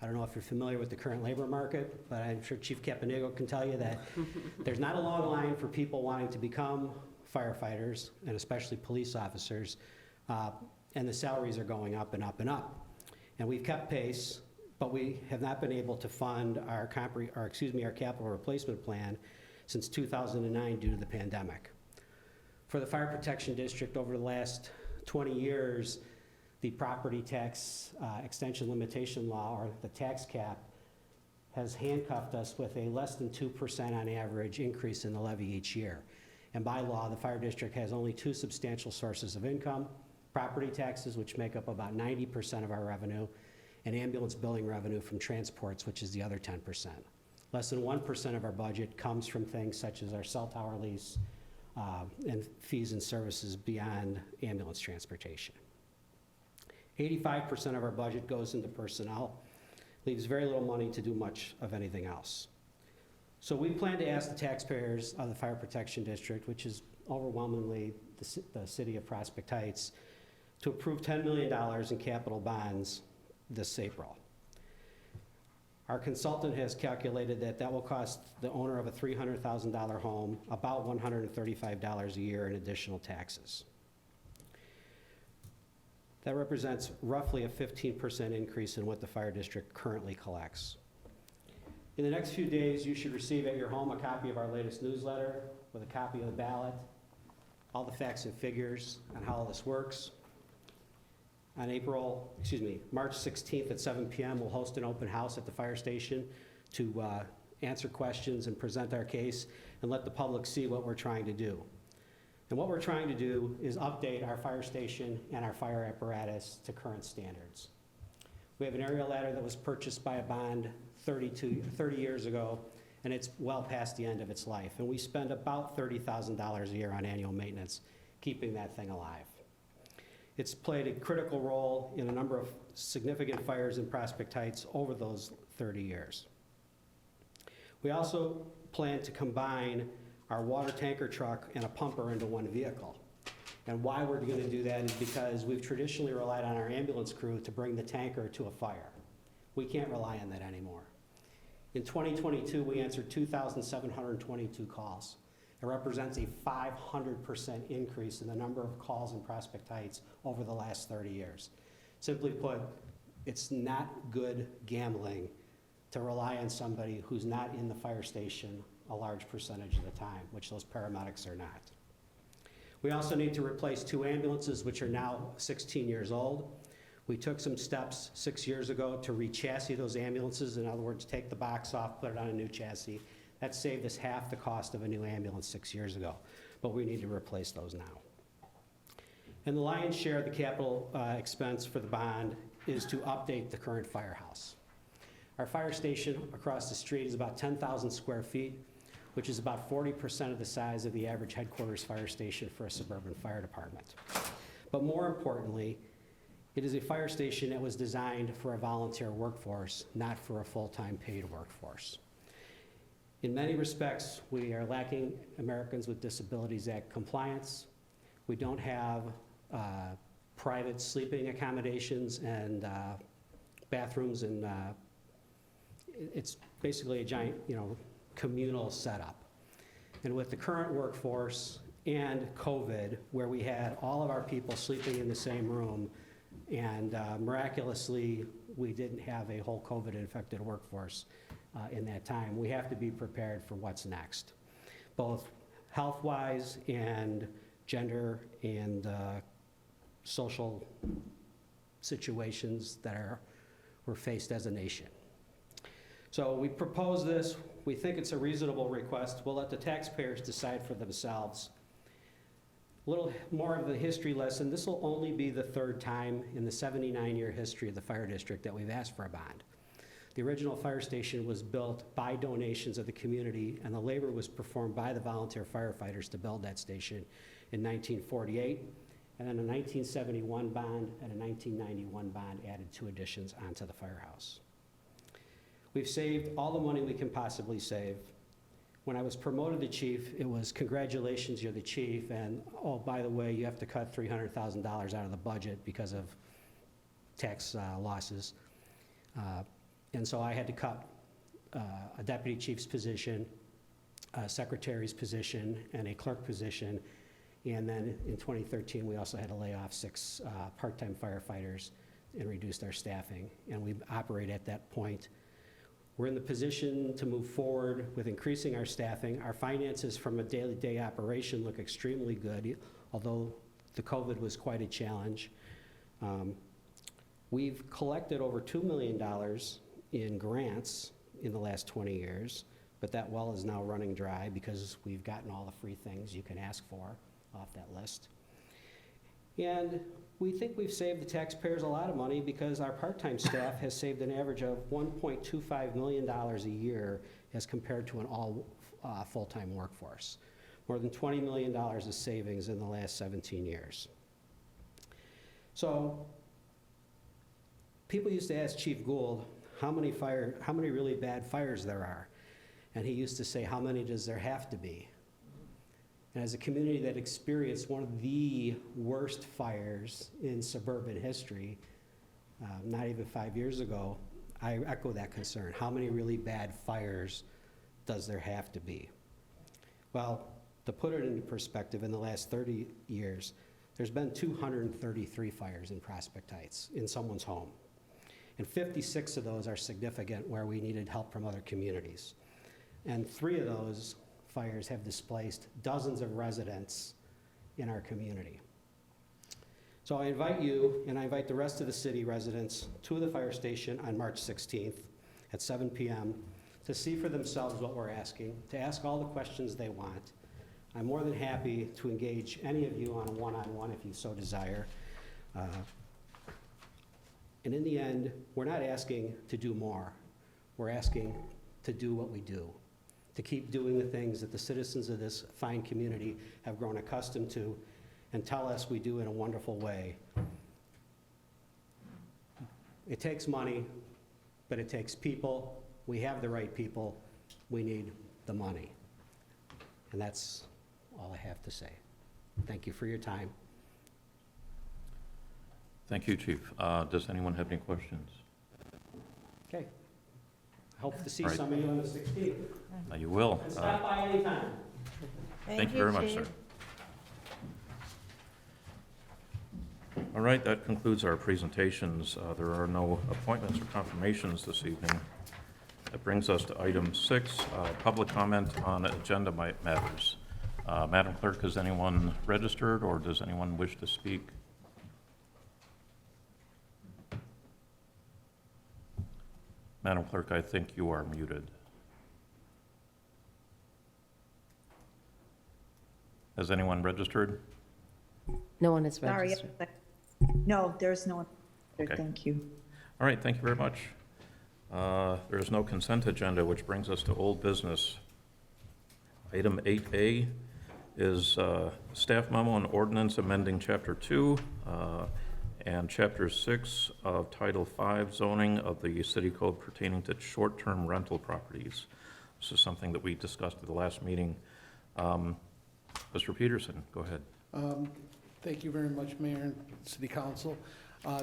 I don't know if you're familiar with the current labor market, but I'm sure Chief Caponigo can tell you that there's not a long line for people wanting to become firefighters, and especially police officers, and the salaries are going up and up and up. And we've kept pace, but we have not been able to fund our capital replacement plan since 2009 due to the pandemic. For the Fire Protection District, over the last 20 years, the property tax extension limitation law, or the tax cap, has handcuffed us with a less than 2% on average increase in the levy each year. And by law, the fire district has only two substantial sources of income: property taxes, which make up about 90% of our revenue, and ambulance billing revenue from transports, which is the other 10%. Less than 1% of our budget comes from things such as our cell tower lease, and fees and services beyond ambulance transportation. 85% of our budget goes into personnel, leaves very little money to do much of anything else. So we plan to ask the taxpayers of the Fire Protection District, which is overwhelmingly the city of Prospect Heights, to approve $10 million in capital bonds this April. Our consultant has calculated that that will cost the owner of a $300,000 home about $135 a year in additional taxes. That represents roughly a 15% increase in what the fire district currently collects. In the next few days, you should receive at your home a copy of our latest newsletter with a copy of the ballot, all the facts and figures on how all this works. On March 16th at 7 p.m., we'll host an open house at the fire station to answer questions and present our case and let the public see what we're trying to do. And what we're trying to do is update our fire station and our fire apparatus to current standards. We have an aerial ladder that was purchased by a bond 30 years ago, and it's well past the end of its life. And we spend about $30,000 a year on annual maintenance, keeping that thing alive. It's played a critical role in a number of significant fires in Prospect Heights over those 30 years. We also plan to combine our water tanker truck and a pumper into one vehicle. And why we're going to do that is because we've traditionally relied on our ambulance crew to bring the tanker to a fire. We can't rely on that anymore. In 2022, we answered 2,722 calls. It represents a 500% increase in the number of calls in Prospect Heights over the last 30 years. Simply put, it's not good gambling to rely on somebody who's not in the fire station a large percentage of the time, which those paramedics are not. We also need to replace 2 ambulances, which are now 16 years old. We took some steps 6 years ago to re-chassis those ambulances. In other words, take the box off, put it on a new chassis. That saved us half the cost of a new ambulance 6 years ago, but we need to replace those now. And the lion's share of the capital expense for the bond is to update the current firehouse. Our fire station across the street is about 10,000 square feet, which is about 40% of the size of the average headquarters fire station for a suburban fire department. But more importantly, it is a fire station that was designed for a volunteer workforce, not for a full-time paid workforce. In many respects, we are lacking Americans with Disabilities Act compliance. We don't have private sleeping accommodations and bathrooms, and it's basically a giant, communal setup. And with the current workforce and COVID, where we had all of our people sleeping in the same room, and miraculously, we didn't have a whole COVID-infected workforce in that time. We have to be prepared for what's next, both health-wise and gender and social situations that we're faced as a nation. So we propose this. We think it's a reasonable request. We'll let the taxpayers decide for themselves. A little more of the history lesson. This will only be the 3rd time in the 79-year history of the fire district that we've asked for a bond. The original fire station was built by donations of the community, and the labor was performed by the volunteer firefighters to build that station in 1948, and then a 1971 bond and a 1991 bond added 2 additions onto the firehouse. We've saved all the money we can possibly save. When I was promoted to chief, it was congratulations, you're the chief, and oh, by the way, you have to cut $300,000 out of the budget because of tax losses. And so I had to cut a deputy chief's position, a secretary's position, and a clerk position. And then in 2013, we also had to lay off 6 part-time firefighters and reduced our staffing. And we operate at that point. We're in the position to move forward with increasing our staffing. Our finances from a day-to-day operation look extremely good, although the COVID was quite a challenge. We've collected over $2 million in grants in the last 20 years, but that well is now running dry because we've gotten all the free things you can ask for off that list. And we think we've saved the taxpayers a lot of money because our part-time staff has saved an average of $1.25 million a year as compared to an all full-time workforce. more than $20 million of savings in the last 17 years. So people used to ask Chief Gould how many really bad fires there are. And he used to say, how many does there have to be? And as a community that experienced one of the worst fires in suburban history, not even 5 years ago, I echo that concern. How many really bad fires does there have to be? Well, to put it into perspective, in the last 30 years, there's been 233 fires in Prospect Heights in someone's home. And 56 of those are significant where we needed help from other communities. And 3 of those fires have displaced dozens of residents in our community. So I invite you, and I invite the rest of the city residents to the fire station on March 16th at 7 p.m. to see for themselves what we're asking, to ask all the questions they want. I'm more than happy to engage any of you on a one-on-one if you so desire. And in the end, we're not asking to do more. We're asking to do what we do, to keep doing the things that the citizens of this fine community have grown accustomed to and tell us we do in a wonderful way. It takes money, but it takes people. We have the right people. We need the money. And that's all I have to say. Thank you for your time. Thank you, Chief. Does anyone have any questions? Okay. Hope to see All right. some of you on the 16th. You will. And stop by anytime. Thank you very much, sir. All right, that concludes our presentations. There are no appointments or confirmations this evening. That brings us to item 6, public comment on agenda matters. Madam Clerk, has anyone registered, or does anyone wish to speak? Madam Clerk, I think you are muted. Has anyone registered? No one is Sorry. registered. No, there's no one. Okay. Thank you. All right, thank you very much. There is no consent agenda, which brings us to old business. Item 8A is staff memo and ordinance amending Chapter 2 and Chapter 6 of Title 5 zoning of the city code pertaining to short-term rental properties. This is something that we discussed at the last meeting. Mr. Peterson, go ahead. Thank you very much, Mayor and City Council.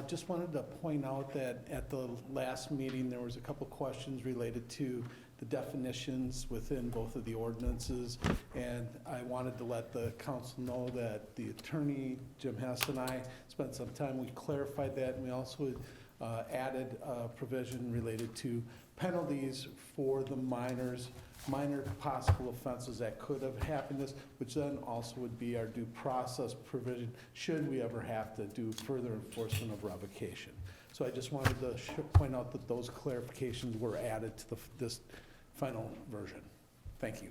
Just wanted to point out that at the last meeting, there was a couple questions related to the definitions within both of the ordinances, and I wanted to let the council know that the attorney, Jim Hess, and I spent some time, we clarified that, and we also added a provision related to penalties for the minor possible offenses that could have happened, which then also would be our due process provision should we ever have to do further enforcement of revocation. So I just wanted to point out that those clarifications were added to this final version. Thank you.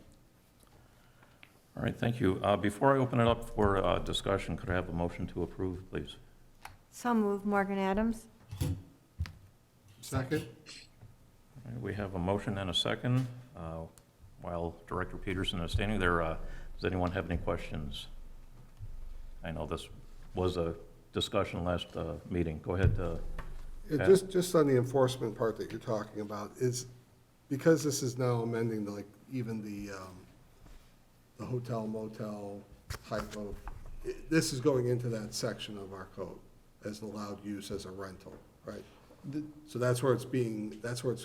All right, thank you. Before I open it up for discussion, could I have a motion to approve, please? So moved, Morgan Adams. Second? All right, we have a motion and a second. While Director Peterson is standing there, does anyone have any questions? I know this was a discussion last meeting. Go ahead. Yeah, just on the enforcement part that you're talking about, is because this is now amending the, like, even the hotel motel type of, this is going into that section of our code as an allowed use as a rental, right? So that's where it's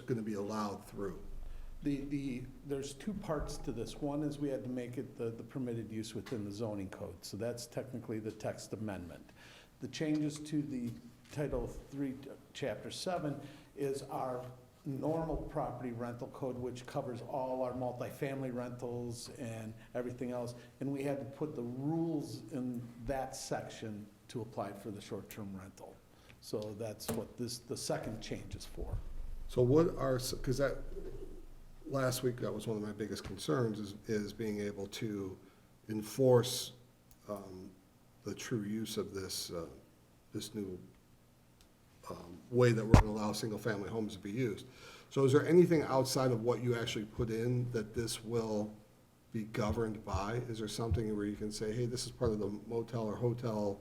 gonna be allowed through. There's 2 parts to this. One is we had to make it the permitted use within the zoning code. So that's technically the text amendment. The changes to the Title 3, Chapter 7 is our normal property rental code, which covers all our multifamily rentals and everything else. And we had to put the rules in that section to apply for the short-term rental. So that's what the second change is for. So what are, because that, last week, that was one of my biggest concerns, is being able to enforce the true use of this new way that we're going to allow single-family homes to be used. So is there anything outside of what you actually put in that this will be governed by? Is there something where you can say, hey, this is part of the motel or hotel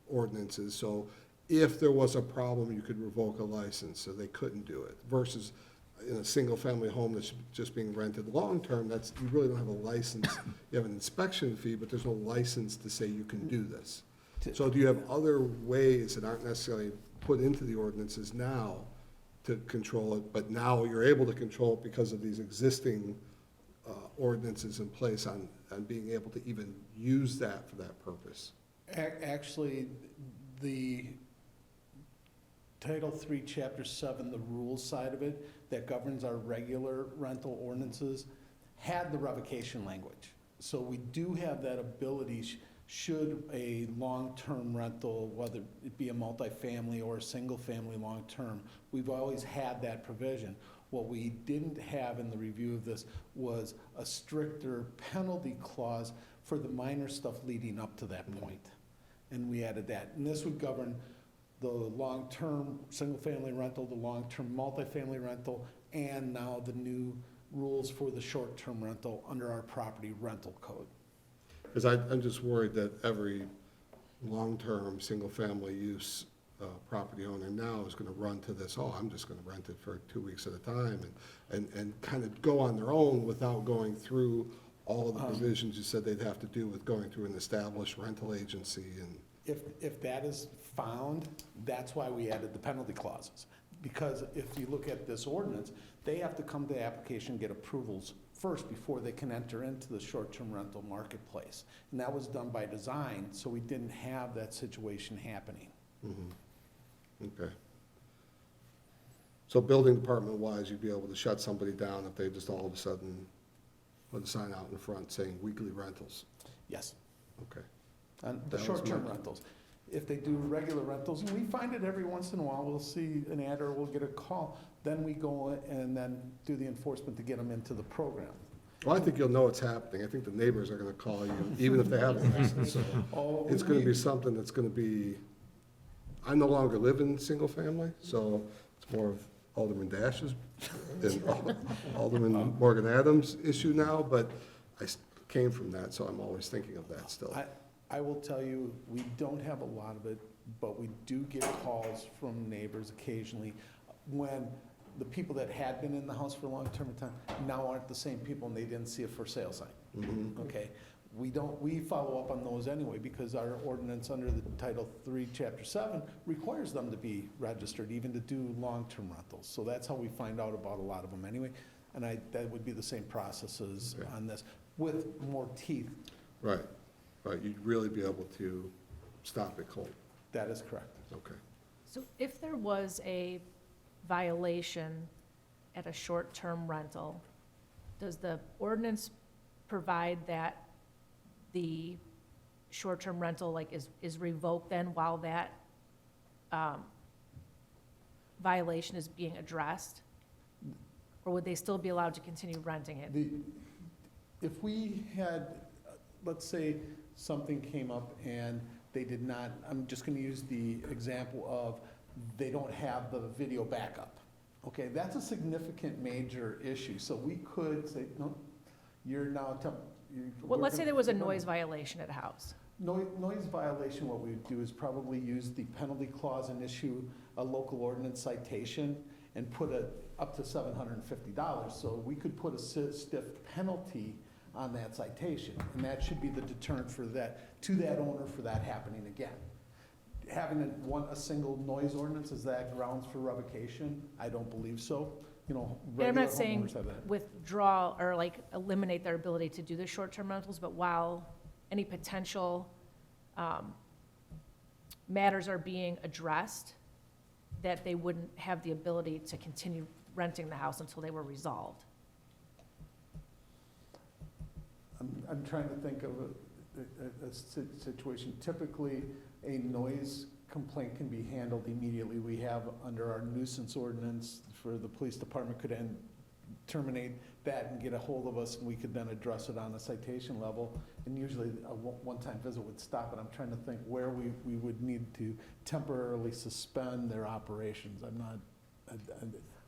ordinances, so if there was a problem, you could revoke a license, so they couldn't do it, versus in a single-family home that's just being rented long-term, that's, you really don't have a license. You have an inspection fee, but there's no license to say you can do this. So do you have other ways that aren't necessarily put into the ordinances now to control it, but now you're able to control it because of these existing ordinances in place on being able to even use that for that purpose? Actually, the Title III, Chapter 7, the rules side of it that governs our regular rental ordinances had the revocation language. So we do have that ability, should a long-term rental, whether it be a multifamily or a single-family long-term, we've always had that provision. What we didn't have in the review of this was a stricter penalty clause for the minor stuff leading up to that point. And we added that. And this would govern the long-term single-family rental, the long-term multifamily rental, and now the new rules for the short-term rental under our property rental code. Because I'm just worried that every long-term, single-family use property owner now is gonna run to this, oh, I'm just gonna rent it for 2 weeks at a time, and kind of go on their own without going through all of the provisions you said they'd have to do with going through an established rental agency and. If that is found, that's why we added the penalty clauses. Because if you look at this ordinance, they have to come to the application and get approvals first before they can enter into the short-term rental marketplace. And that was done by design, so we didn't have that situation happening. Mm-hmm. Okay. So building department-wise, you'd be able to shut somebody down if they just all of a sudden put a sign out in front saying weekly rentals? Yes. Okay. And the That was short-term my- rentals. If they do regular rentals, and we find it every once in a while, we'll see an ad or we'll get a call, then we go and then do the enforcement to get them into the program. Well, I think you'll know what's happening. I think the neighbors are gonna call you, even if they have a license. So Oh, it's gonna be something that's gonna be, I no longer live in single family, so it's more of Alderman Dash's than Alderman Morgan Adams' issue now, but I came from that, so I'm always thinking of that still. I will tell you, we don't have a lot of it, but we do get calls from neighbors occasionally when the people that had been in the house for a long term of time now aren't the same people and they didn't see a for sale sign. Mhm. Okay, we follow up on those anyway because our ordinance under the Title III, Chapter 7 requires them to be registered, even to do long-term rentals. So that's how we find out about a lot of them anyway. And that would be the same processes Okay. on this with more teeth. Right, right, you'd really be able to stop it cold. That is correct. Okay. So if there was a violation at a short-term rental, does the ordinance provide that the short-term rental like is revoked then while that violation is being addressed? Or would they still be allowed to continue renting it? If we had, let's say, something came up and they did not, I'm just gonna use the example of they don't have the video backup. Okay, that's a significant major issue, so we could say, no, you're now, Well, let's say there was a noise violation at a house. Noise violation, what we would do is probably use the penalty clause and issue a local ordinance citation and put it up to $750. So we could put a stiff penalty on that citation, and that should be the deterrent for that, to that owner for that happening again. Having a single noise ordinance, is that grounds for revocation? I don't believe so. You know, And I'm regular not saying homeowners have that. withdraw or like eliminate their ability to do the short-term rentals, but while any potential matters are being addressed, that they wouldn't have the ability to continue renting the house until they were resolved. I'm trying to think of a situation. Typically, a noise complaint can be handled immediately. We have under our nuisance ordinance for the police department could then terminate that and get a hold of us, and we could then address it on a citation level. And usually a one-time visit would stop it. I'm trying to think where we would need to temporarily suspend their operations. I'm not,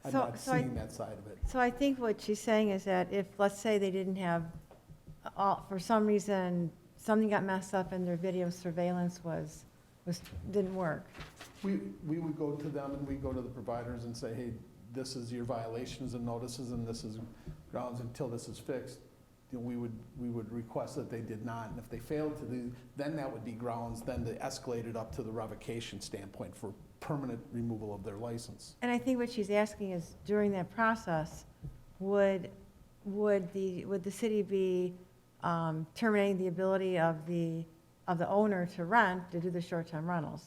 I'm So- not so I- seeing that side of it. So I think what she's saying is that if, let's say they didn't have, for some reason, something got messed up and their video surveillance didn't work. We would go to them and we go to the providers and say, hey, this is your violations and notices and this is grounds until this is fixed. You know, we would request that they did not, and if they failed to do, then that would be grounds then to escalate it up to the revocation standpoint for permanent removal of their license. And I think what she's asking is, during that process, would the city be terminating the ability of the owner to rent, to do the short-term rentals?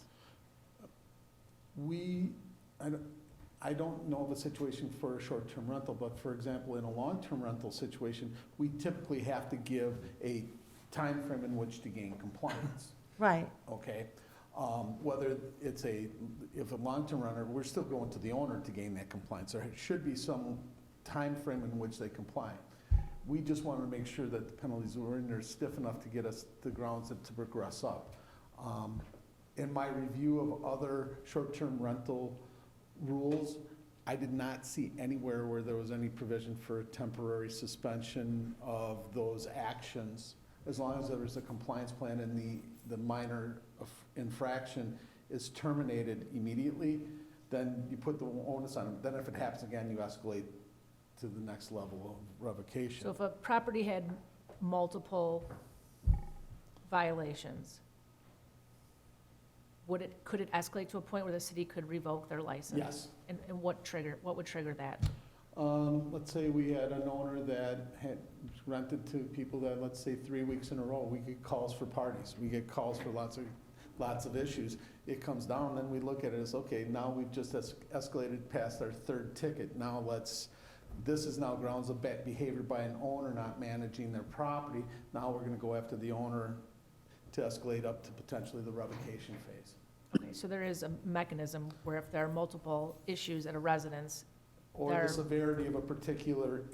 I don't know of a situation for a short-term rental, but for example, in a long-term rental situation, we typically have to give a time frame in which to gain compliance. Right. Okay? Whether it's if a long-term renter, we're still going to the owner to gain that compliance. There should be some time frame in which they comply. We just wanted to make sure that the penalties were in there stiff enough to get us the grounds to progress up. In my review of other short-term rental rules, I did not see anywhere where there was any provision for a temporary suspension of those actions. As long as there was a compliance plan and the minor infraction is terminated immediately, then you put the onus on them. Then if it happens again, you escalate to the next level of revocation. So if a property had multiple violations, could it escalate to a point where the city could revoke their license? Yes. And what would trigger that? Let's say we had an owner that had rented to people that, let's say, 3 weeks in a row, we get calls for parties, we get calls for lots of issues. It comes down, then we look at it as, okay, now we've just escalated past our third ticket. Now this is now grounds of bad behavior by an owner not managing their property. Now we're gonna go after the owner to escalate up to potentially the revocation phase. Okay, so there is a mechanism where if there are multiple issues at a residence, Or the severity of a particular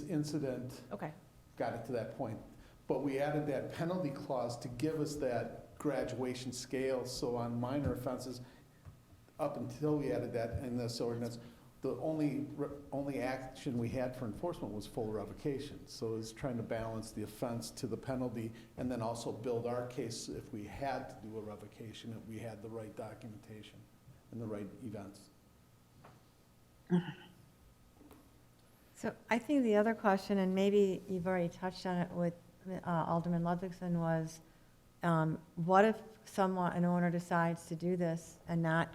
incident okay, got it to that point. But we added that penalty clause to give us that graduation scale, so on minor offenses, up until we added that in this ordinance, the only action we had for enforcement was full revocation. So it's trying to balance the offense to the penalty, and then also build our case if we had to do a revocation, if we had the right documentation and the right events. So I think the other question, and maybe you've already touched on it with Alderman Ludwigson, was what if an owner decides to do this and not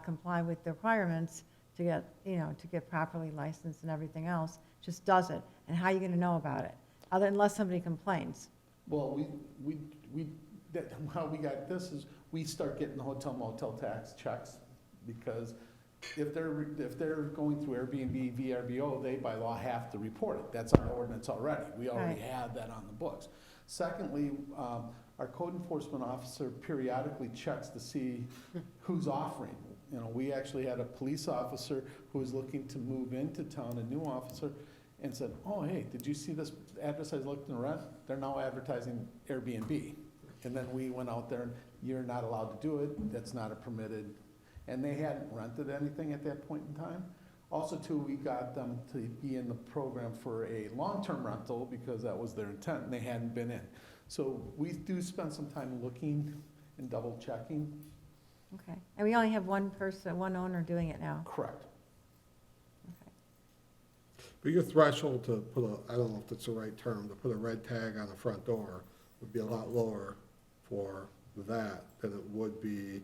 comply with the requirements to get properly licensed and everything else, just does it, and how are you going to know about it, unless somebody complains? Well, how we got this is, we start getting the hotel motel tax checks, because if they're going through Airbnb, VRBO, they by law have to report it. That's our ordinance already. We already have that on the books. Secondly, our code enforcement officer periodically checks to see who's offering. You know, we actually had a police officer who was looking to move into town, a new officer, and said, oh, hey, did you see this address I looked in the rent? They're now advertising Airbnb. And then we went out there, and you're not allowed to do it. That's not a permitted. And they hadn't rented anything at that point in time. Also, too, we got them to be in the program for a long-term rental because that was their intent, and they hadn't been in. So we do spend some time looking and double checking. Okay, and we only have one owner doing it now? Correct. But your threshold to put I don't know if that's the right term, to put a red tag on the front door would be a lot lower for that than it would be.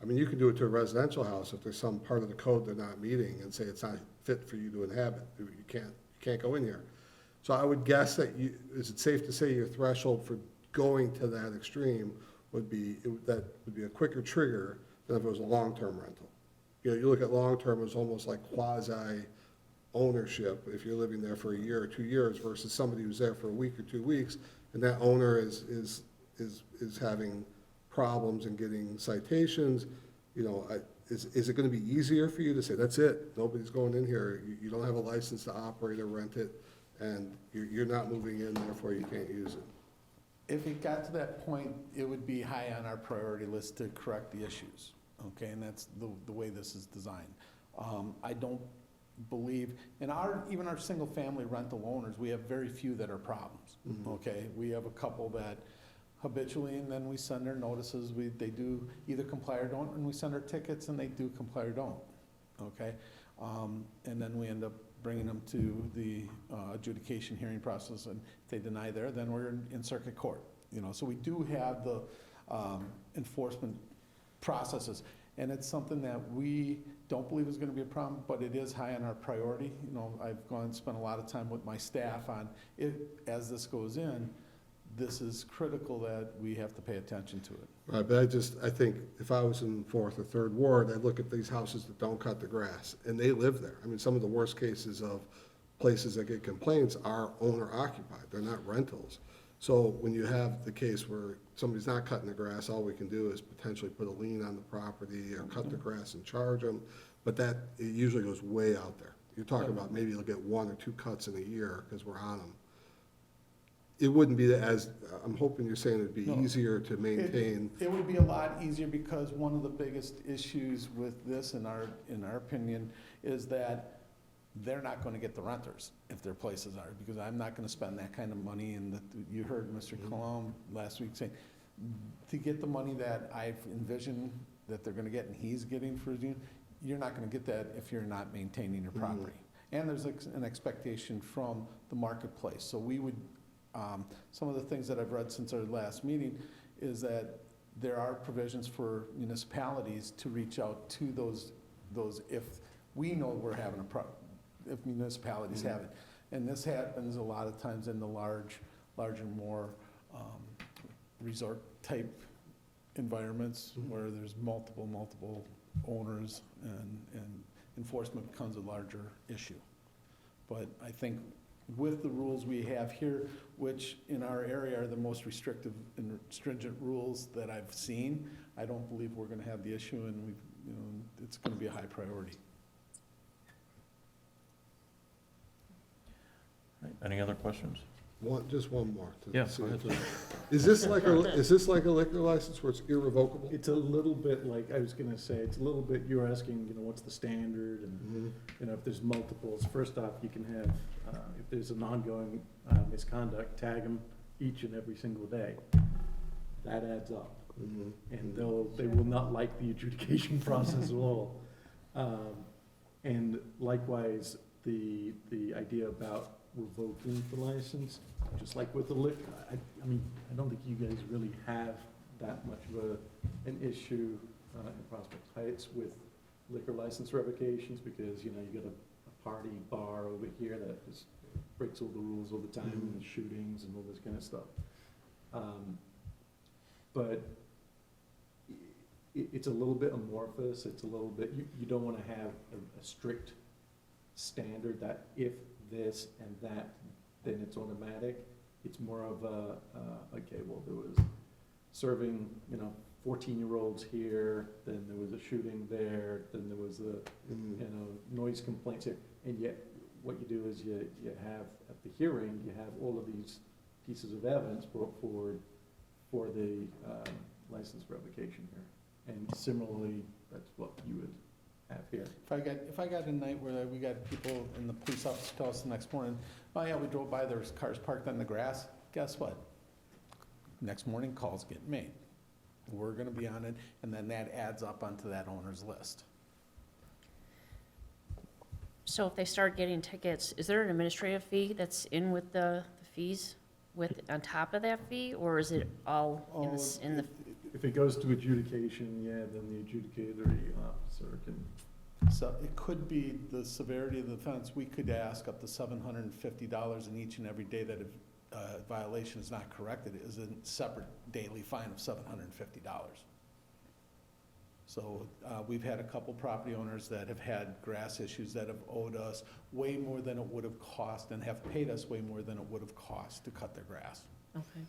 I mean, you can do it to a residential house if there's some part of the code they're not meeting and say it's not fit for you to inhabit. You can't go in here. So I would guess that is it safe to say your threshold for going to that extreme would be a quicker trigger than if it was a long-term rental. You know, you look at long-term as almost like quasi ownership if you're living there for a year or 2 years versus somebody who's there for a week or 2 weeks, and that owner is having problems and getting citations. You know, is it going to be easier for you to say, that's it, nobody's going in here, you don't have a license to operate or rent it, and you're not moving in, therefore you can't use it? If it got to that point, it would be high on our priority list to correct the issues, okay? And that's the way this is designed. I don't believe, in even our single-family rental owners, we have very few that are problems, okay? We have a couple that habitually, and then we send their notices, they do either comply or don't, and we send our tickets, and they do comply or don't, okay? And then we end up bringing them to the adjudication hearing process, and if they deny there, then we're in circuit court, you know? So we do have the enforcement processes, and it's something that we don't believe is gonna be a problem, but it is high on our priority. You know, I've gone and spent a lot of time with my staff on it. As this goes in, this is critical that we have to pay attention to it. Right, but I think if I was in fourth or third ward, I'd look at these houses that don't cut the grass, and they live there. I mean, some of the worst cases of places that get complaints are owner occupied, they're not rentals. So when you have the case where somebody's not cutting the grass, all we can do is potentially put a lien on the property or cut the grass and charge them, but it usually goes way out there. You're talking about maybe you'll get 1 or 2 cuts in a year because we're on them. It wouldn't be I'm hoping you're saying it'd be easier to maintain. It would be a lot easier because one of the biggest issues with this, in our opinion, is that they're not gonna get the renters if their places are, because I'm not gonna spend that kind of money, and you heard Mr. Colomb last week saying, to get the money that I've envisioned that they're gonna get and he's getting for you, you're not gonna get that if you're not maintaining your property. And there's an expectation from the marketplace. So we would, some of the things that I've read since our last meeting is that there are provisions for municipalities to reach out to those if we know we're having a problem, if municipalities have it. And this happens a lot of times in the larger, more resort-type environments where there's multiple owners, and enforcement becomes a larger issue. But I think with the rules we have here, which in our area are the most restrictive and stringent rules that I've seen, I don't believe we're gonna have the issue, and it's gonna be a high priority. Any other questions? Just one more. Yeah, go ahead. Is this like a liquor license where it's irrevocable? It's a little bit like, I was gonna say, it's a little bit, you're asking, what's the standard, and, if there's multiples. First off, you can have, if there's an ongoing misconduct, tag them each and every single day. That adds up. And they will not like the adjudication process at all. And likewise, the idea about revoking the license, just like with the liquor, I mean, I don't think you guys really have that much of an issue in Prospect Heights with liquor license revocations, because, you got a party bar over here that just breaks all the rules all the time, and shootings and all this kind of stuff. But it's a little bit amorphous, it's a little bit, you don't want to have a strict standard that if this and that, then it's automatic. It's more of okay, well, there was serving, 14-year-olds here, then there was a shooting there, then there was noise complaints here. And yet, what you do is you have, at the hearing, you have all of these pieces of evidence brought forward for the license revocation here. And similarly, that's what you would have here. If I got a night where we got people in the police office tell us the next morning, oh yeah, we drove by, there's cars parked on the grass, guess what? Next morning, calls get made. We're gonna be on it, and then that adds up onto that owner's list. So if they start getting tickets, is there an administrative fee that's in with the fees, on top of that fee, or is it all in the? If it goes to adjudication, yeah, then the adjudicator officer can. So it could be the severity of the offense. We could ask up to $750 in each and every day that a violation is not corrected is a separate daily fine of $750. So we've had a couple property owners that have had grass issues that have owed us way more than it would have cost, and have paid us way more than it would have cost to cut their grass. Okay.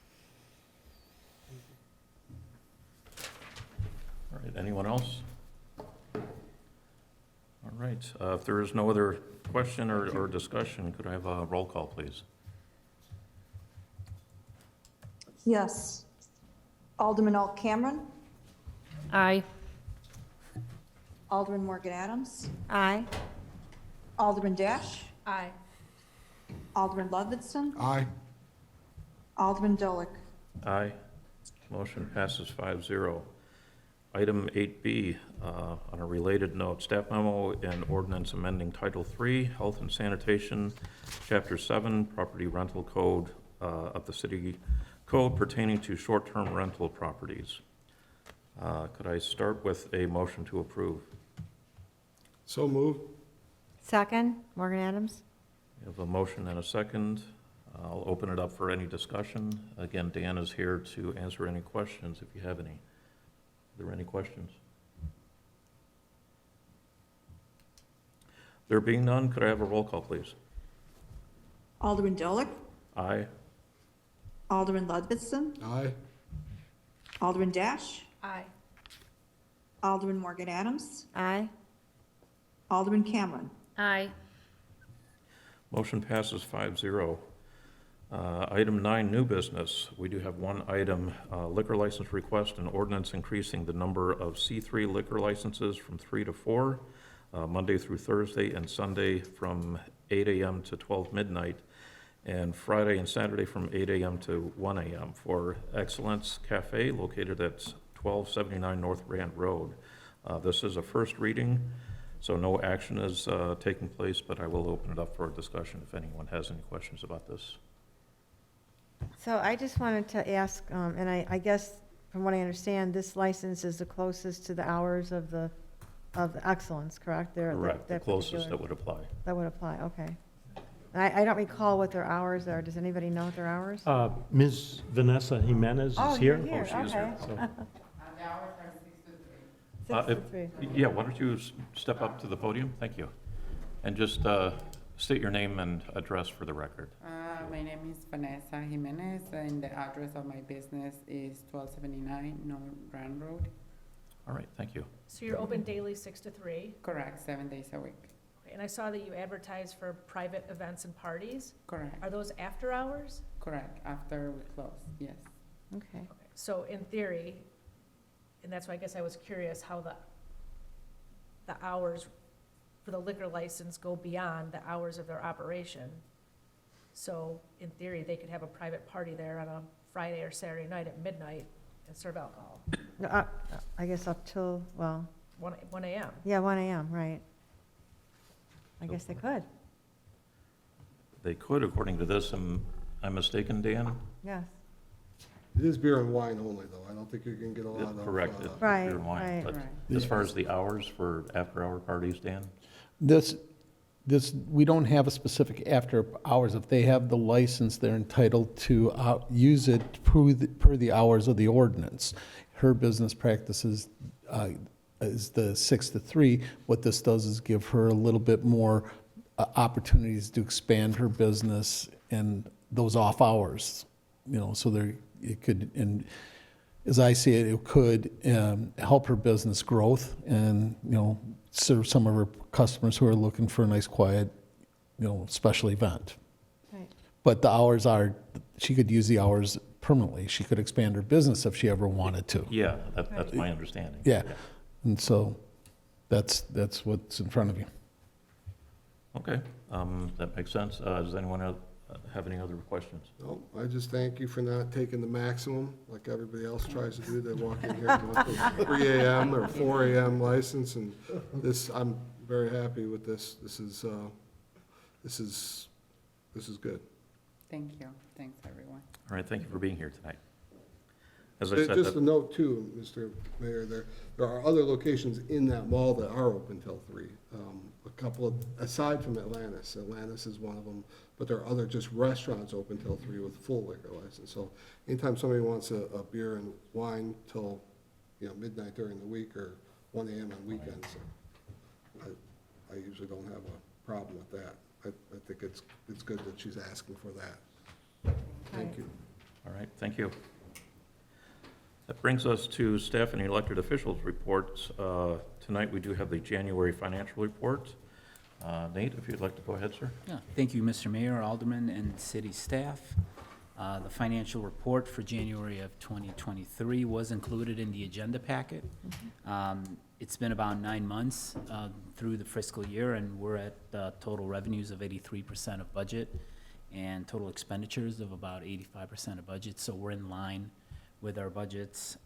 All right, anyone else? All right, if there is no other question or discussion, could I have a roll call, please? Yes. Alderman Alt Cameron, Aye. Alderman Morgan Adams, Aye. Alderman Dash, Aye. Alderman Ludvixson, Aye. Alderman Dolick. Aye. Motion passes 5-0. Item 8B, on a related note, staff memo and ordinance amending Title III, Health and Sanitation, Chapter 7, Property Rental Code of the City Code pertaining to short-term rental properties. Could I start with a motion to approve? So moved. Second, Morgan Adams? We have a motion and a second. I'll open it up for any discussion. Again, Dan is here to answer any questions if you have any. Are there any questions? There being none, could I have a roll call, please? Alderman Dolick, Aye. Alderman Ludvixson, Aye. Alderman Dash, Aye. Alderman Morgan Adams, Aye. Alderman Cameron. Aye. Motion passes 5-0. Item 9, new business. We do have one item, liquor license request and ordinance increasing the number of C3 liquor licenses from 3 to 4, Monday through Thursday, and Sunday from 8 a.m. to 12 midnight, and Friday and Saturday from 8 a.m. to 1 a.m. for Excellence Cafe located at 1279 North Rand Road. This is a first reading, so no action is taking place, but I will open it up for a discussion if anyone has any questions about this. So I just wanted to ask, and I guess from what I understand, this license is the closest to the hours of the Excellence, correct? Correct, the closest that would apply. That would apply, okay. And I don't recall what their hours are. Does anybody know what their hours? Ms. Vanessa Jimenez Oh, is you're here. here, Oh, she is here. okay. So, 6 to 3. Yeah, why don't you step up to the podium? Thank you. And just state your name and address for the record. My name is Vanessa Jimenez, and the address of my business is 1279 North Rand Road. All right, thank you. So you're open daily 6 to 3? Correct, 7 days a week. Okay, and I saw that you advertise for private events and parties. Correct. Are those after hours? Correct, after we close, yes. Okay. Okay, so in theory, and that's why I guess I was curious how the hours for the liquor license go beyond the hours of their operation. So in theory, they could have a private party there on a Friday or Saturday night at midnight and serve alcohol. No, I guess up till, well, 1 a.m. yeah, 1 a.m., right. I guess they could, They could, according to this. Am I mistaken, Dan? yes. It is beer and wine only, though. I don't think you can get a lot of. Correct. It's Right, beer and wine. right. But Right. as far as the hours for after-hour parties, Dan? This, we don't have a specific after hours. If they have the license, they're entitled to use it per the hours of the ordinance. Her business practices is the 6 to 3. What this does is give her a little bit more opportunities to expand her business and those off hours, so it could, and as I see it, it could help her business growth and, serve some of her customers who are looking for a nice, quiet, special event. Right. But the hours she could use the hours permanently. She could expand her business if she ever wanted to. Yeah, that's my understanding. Yeah, and so that's what's in front of you. Okay, that makes sense. Does anyone have any other questions? No, I just thank you for not taking the maximum like everybody else tries to do. They walk in here and want the 3 a.m. or 4 a.m. license, and this, I'm very happy with this. This is good. Thank you, thanks, everyone. All right, thank you for being here tonight. As I said, Just a note too, Mr. Mayor, there are other locations in that mall that are open till 3. A couple of, aside from Atlantis is one of them, but there are other just restaurants open till 3 with full liquor license. So anytime somebody wants a beer and wine till, midnight during the week or 1 a.m. on weekends, I usually don't have a problem with that. I think it's good that she's asking for that. Thank you. all right, thank you. That brings us to staff and elected officials reports. Tonight, we do have the January financial report. Nate, if you'd like to go ahead, sir. Yeah, thank you, Mr. Mayor, Alderman, and city staff. The financial report for January of 2023 was included in the agenda packet. It's been about 9 months through the fiscal year, and we're at total revenues of 83% of budget and total expenditures of about 85% of budget, so we're in line with our budgets.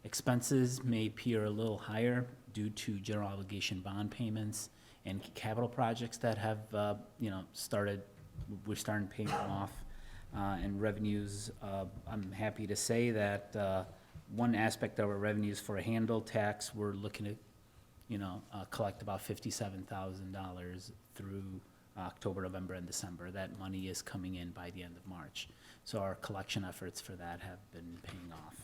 Expenses may appear a little higher due to general obligation bond payments and capital projects that have, we're starting paying them off. And revenues, I'm happy to say that one aspect of our revenues for a handle tax, we're looking to, collect about $57,000 through October, November, and December. That money is coming in by the end of March. So our collection efforts for that have been paying off.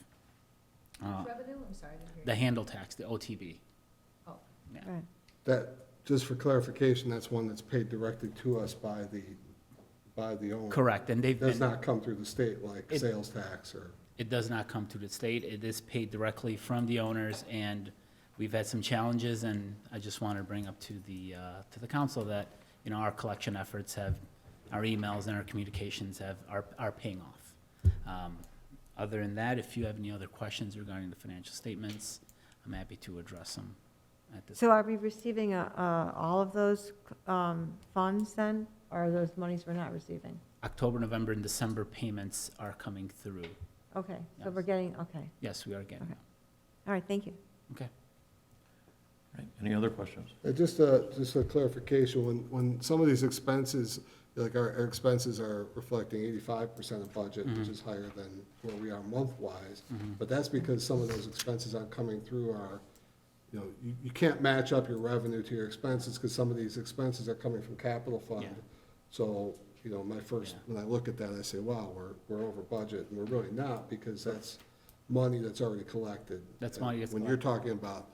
Revenue, I'm sorry, I didn't hear you. The handle tax, the OTB. Oh, Yeah. right. That, just for clarification, that's one that's paid directly to us by the owner. Correct, and they've been. Does not come through the state like sales tax or. It does not come to the state. It is paid directly from the owners, and we've had some challenges, and I just wanted to bring up to the council that, our collection efforts our emails and our communications are paying off. Other than that, if you have any other questions regarding the financial statements, I'm happy to address them at this. So are we receiving all of those funds then, or are those monies we're not receiving? October, November, and December payments are coming through. Okay, so Yes. we're getting, okay. Yes, we are getting them. All right, thank you. Okay. Right, any other questions? Just a clarification, when some of these expenses, like our expenses are reflecting 85% of budget, which is higher than where we are month-wise, but that's because some of those expenses aren't coming through our, you can't match up your revenue to your expenses because some of these expenses are coming from capital fund. Yeah. So, when I look at that, I say, wow, we're over budget, and we're really not, because that's money that's already collected. That's money that's When you're talking about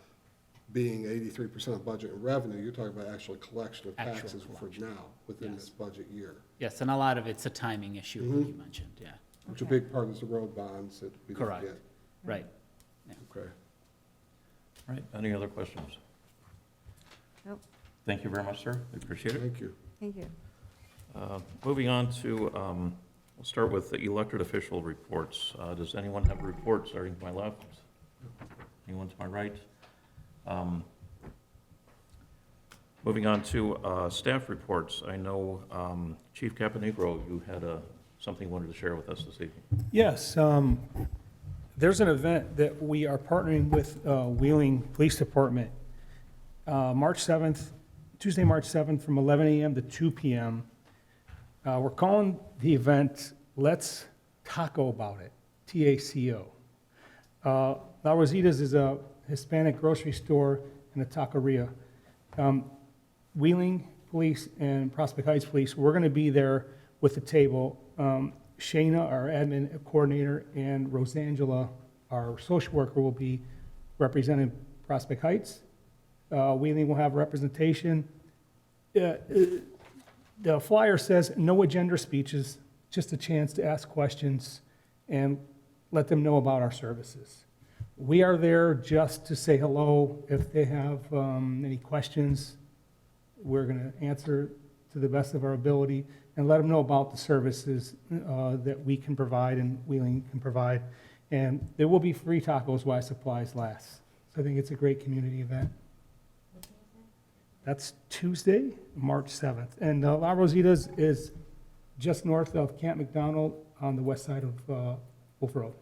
being 83% of budget and revenue, you're talking about actual collection of Actual taxes for collection. now, within Yes. this budget year. Yes, and a lot of it's a timing issue, like you mentioned, yeah. Which a big part is the road bonds that we don't Correct. get. Right. Yeah. Okay. All right, any other questions? Nope. Thank you very much, sir. I appreciate it. Thank you. Thank you. Moving on to, we'll start with the elected official reports. Does anyone have a report starting to my left? Anyone to my right? Moving on to staff reports. I know Chief Caponegro, you had something you wanted to share with us this evening. Yes, there's an event that we are partnering with Wheeling Police Department, March 7th, Tuesday, March 7th, from 11 a.m. to 2 p.m. We're calling the event Let's Taco About It, TACO. La Rosita's is a Hispanic grocery store and a taqueria. Wheeling Police and Prospect Heights Police, we're going to be there with the table. Shayna, our admin coordinator, and Rosangela, our social worker, will be representing Prospect Heights. Wheeling will have representation. The flyer says no agenda speeches, just a chance to ask questions and let them know about our services. We are there just to say hello. If they have any questions, we're going to answer to the best of our ability and let them know about the services that we can provide and Wheeling can provide. And there will be free tacos while supplies last. So I think it's a great community event. That's Tuesday, March 7th. And La Rosita's is just north of Camp McDonald on the west side of Wolf Road.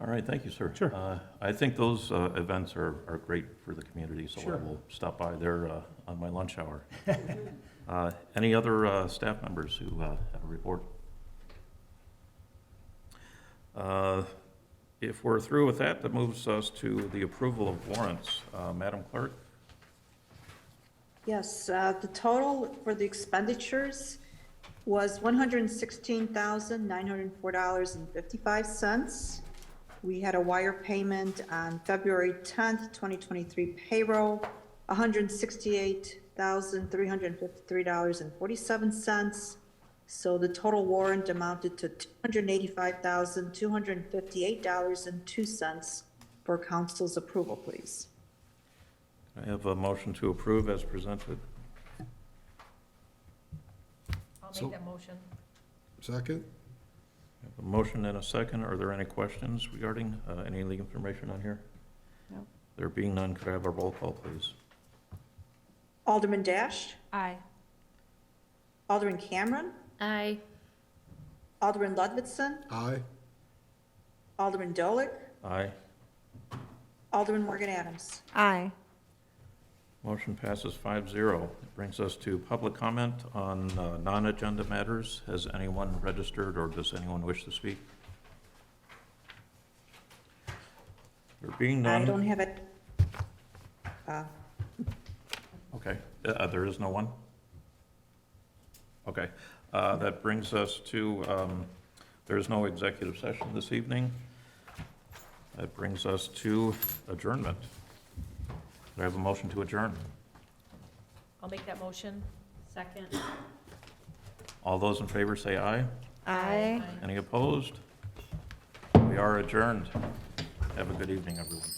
All right, thank you, sir. Sure. I think those events are great for the community, so I Sure. will stop by there on my lunch hour. Any other staff members who have a report? If we're through with that, that moves us to the approval of warrants. Madam Clerk? Yes, the total for the expenditures was $116,904.55. We had a wire payment on February 10th, 2023 payroll, $168,353.47. So the total warrant amounted to $285,258.02 for council's approval, please. I have a motion to approve as presented. Make that motion. Second? A motion and a second. Are there any questions regarding any legal information on here? No. There being none, could I have a roll call, please? Alderman Dash, Aye. Alderman Cameron, Aye. Alderman Ludwigson, Aye. Alderman Dolick, Aye. Alderman Morgan Adams. Aye. Motion passes 5-0. It brings us to public comment on non-agenda matters. Has anyone registered or does anyone wish to speak? There being none. I don't have it. Okay, there is no one? Okay, that brings us to, there is no executive session this evening. That brings us to adjournment. Do I have a motion to adjourn? I'll make that motion. Second. All those in favor say aye. Aye. Any opposed? We are adjourned. Have a good evening, everyone.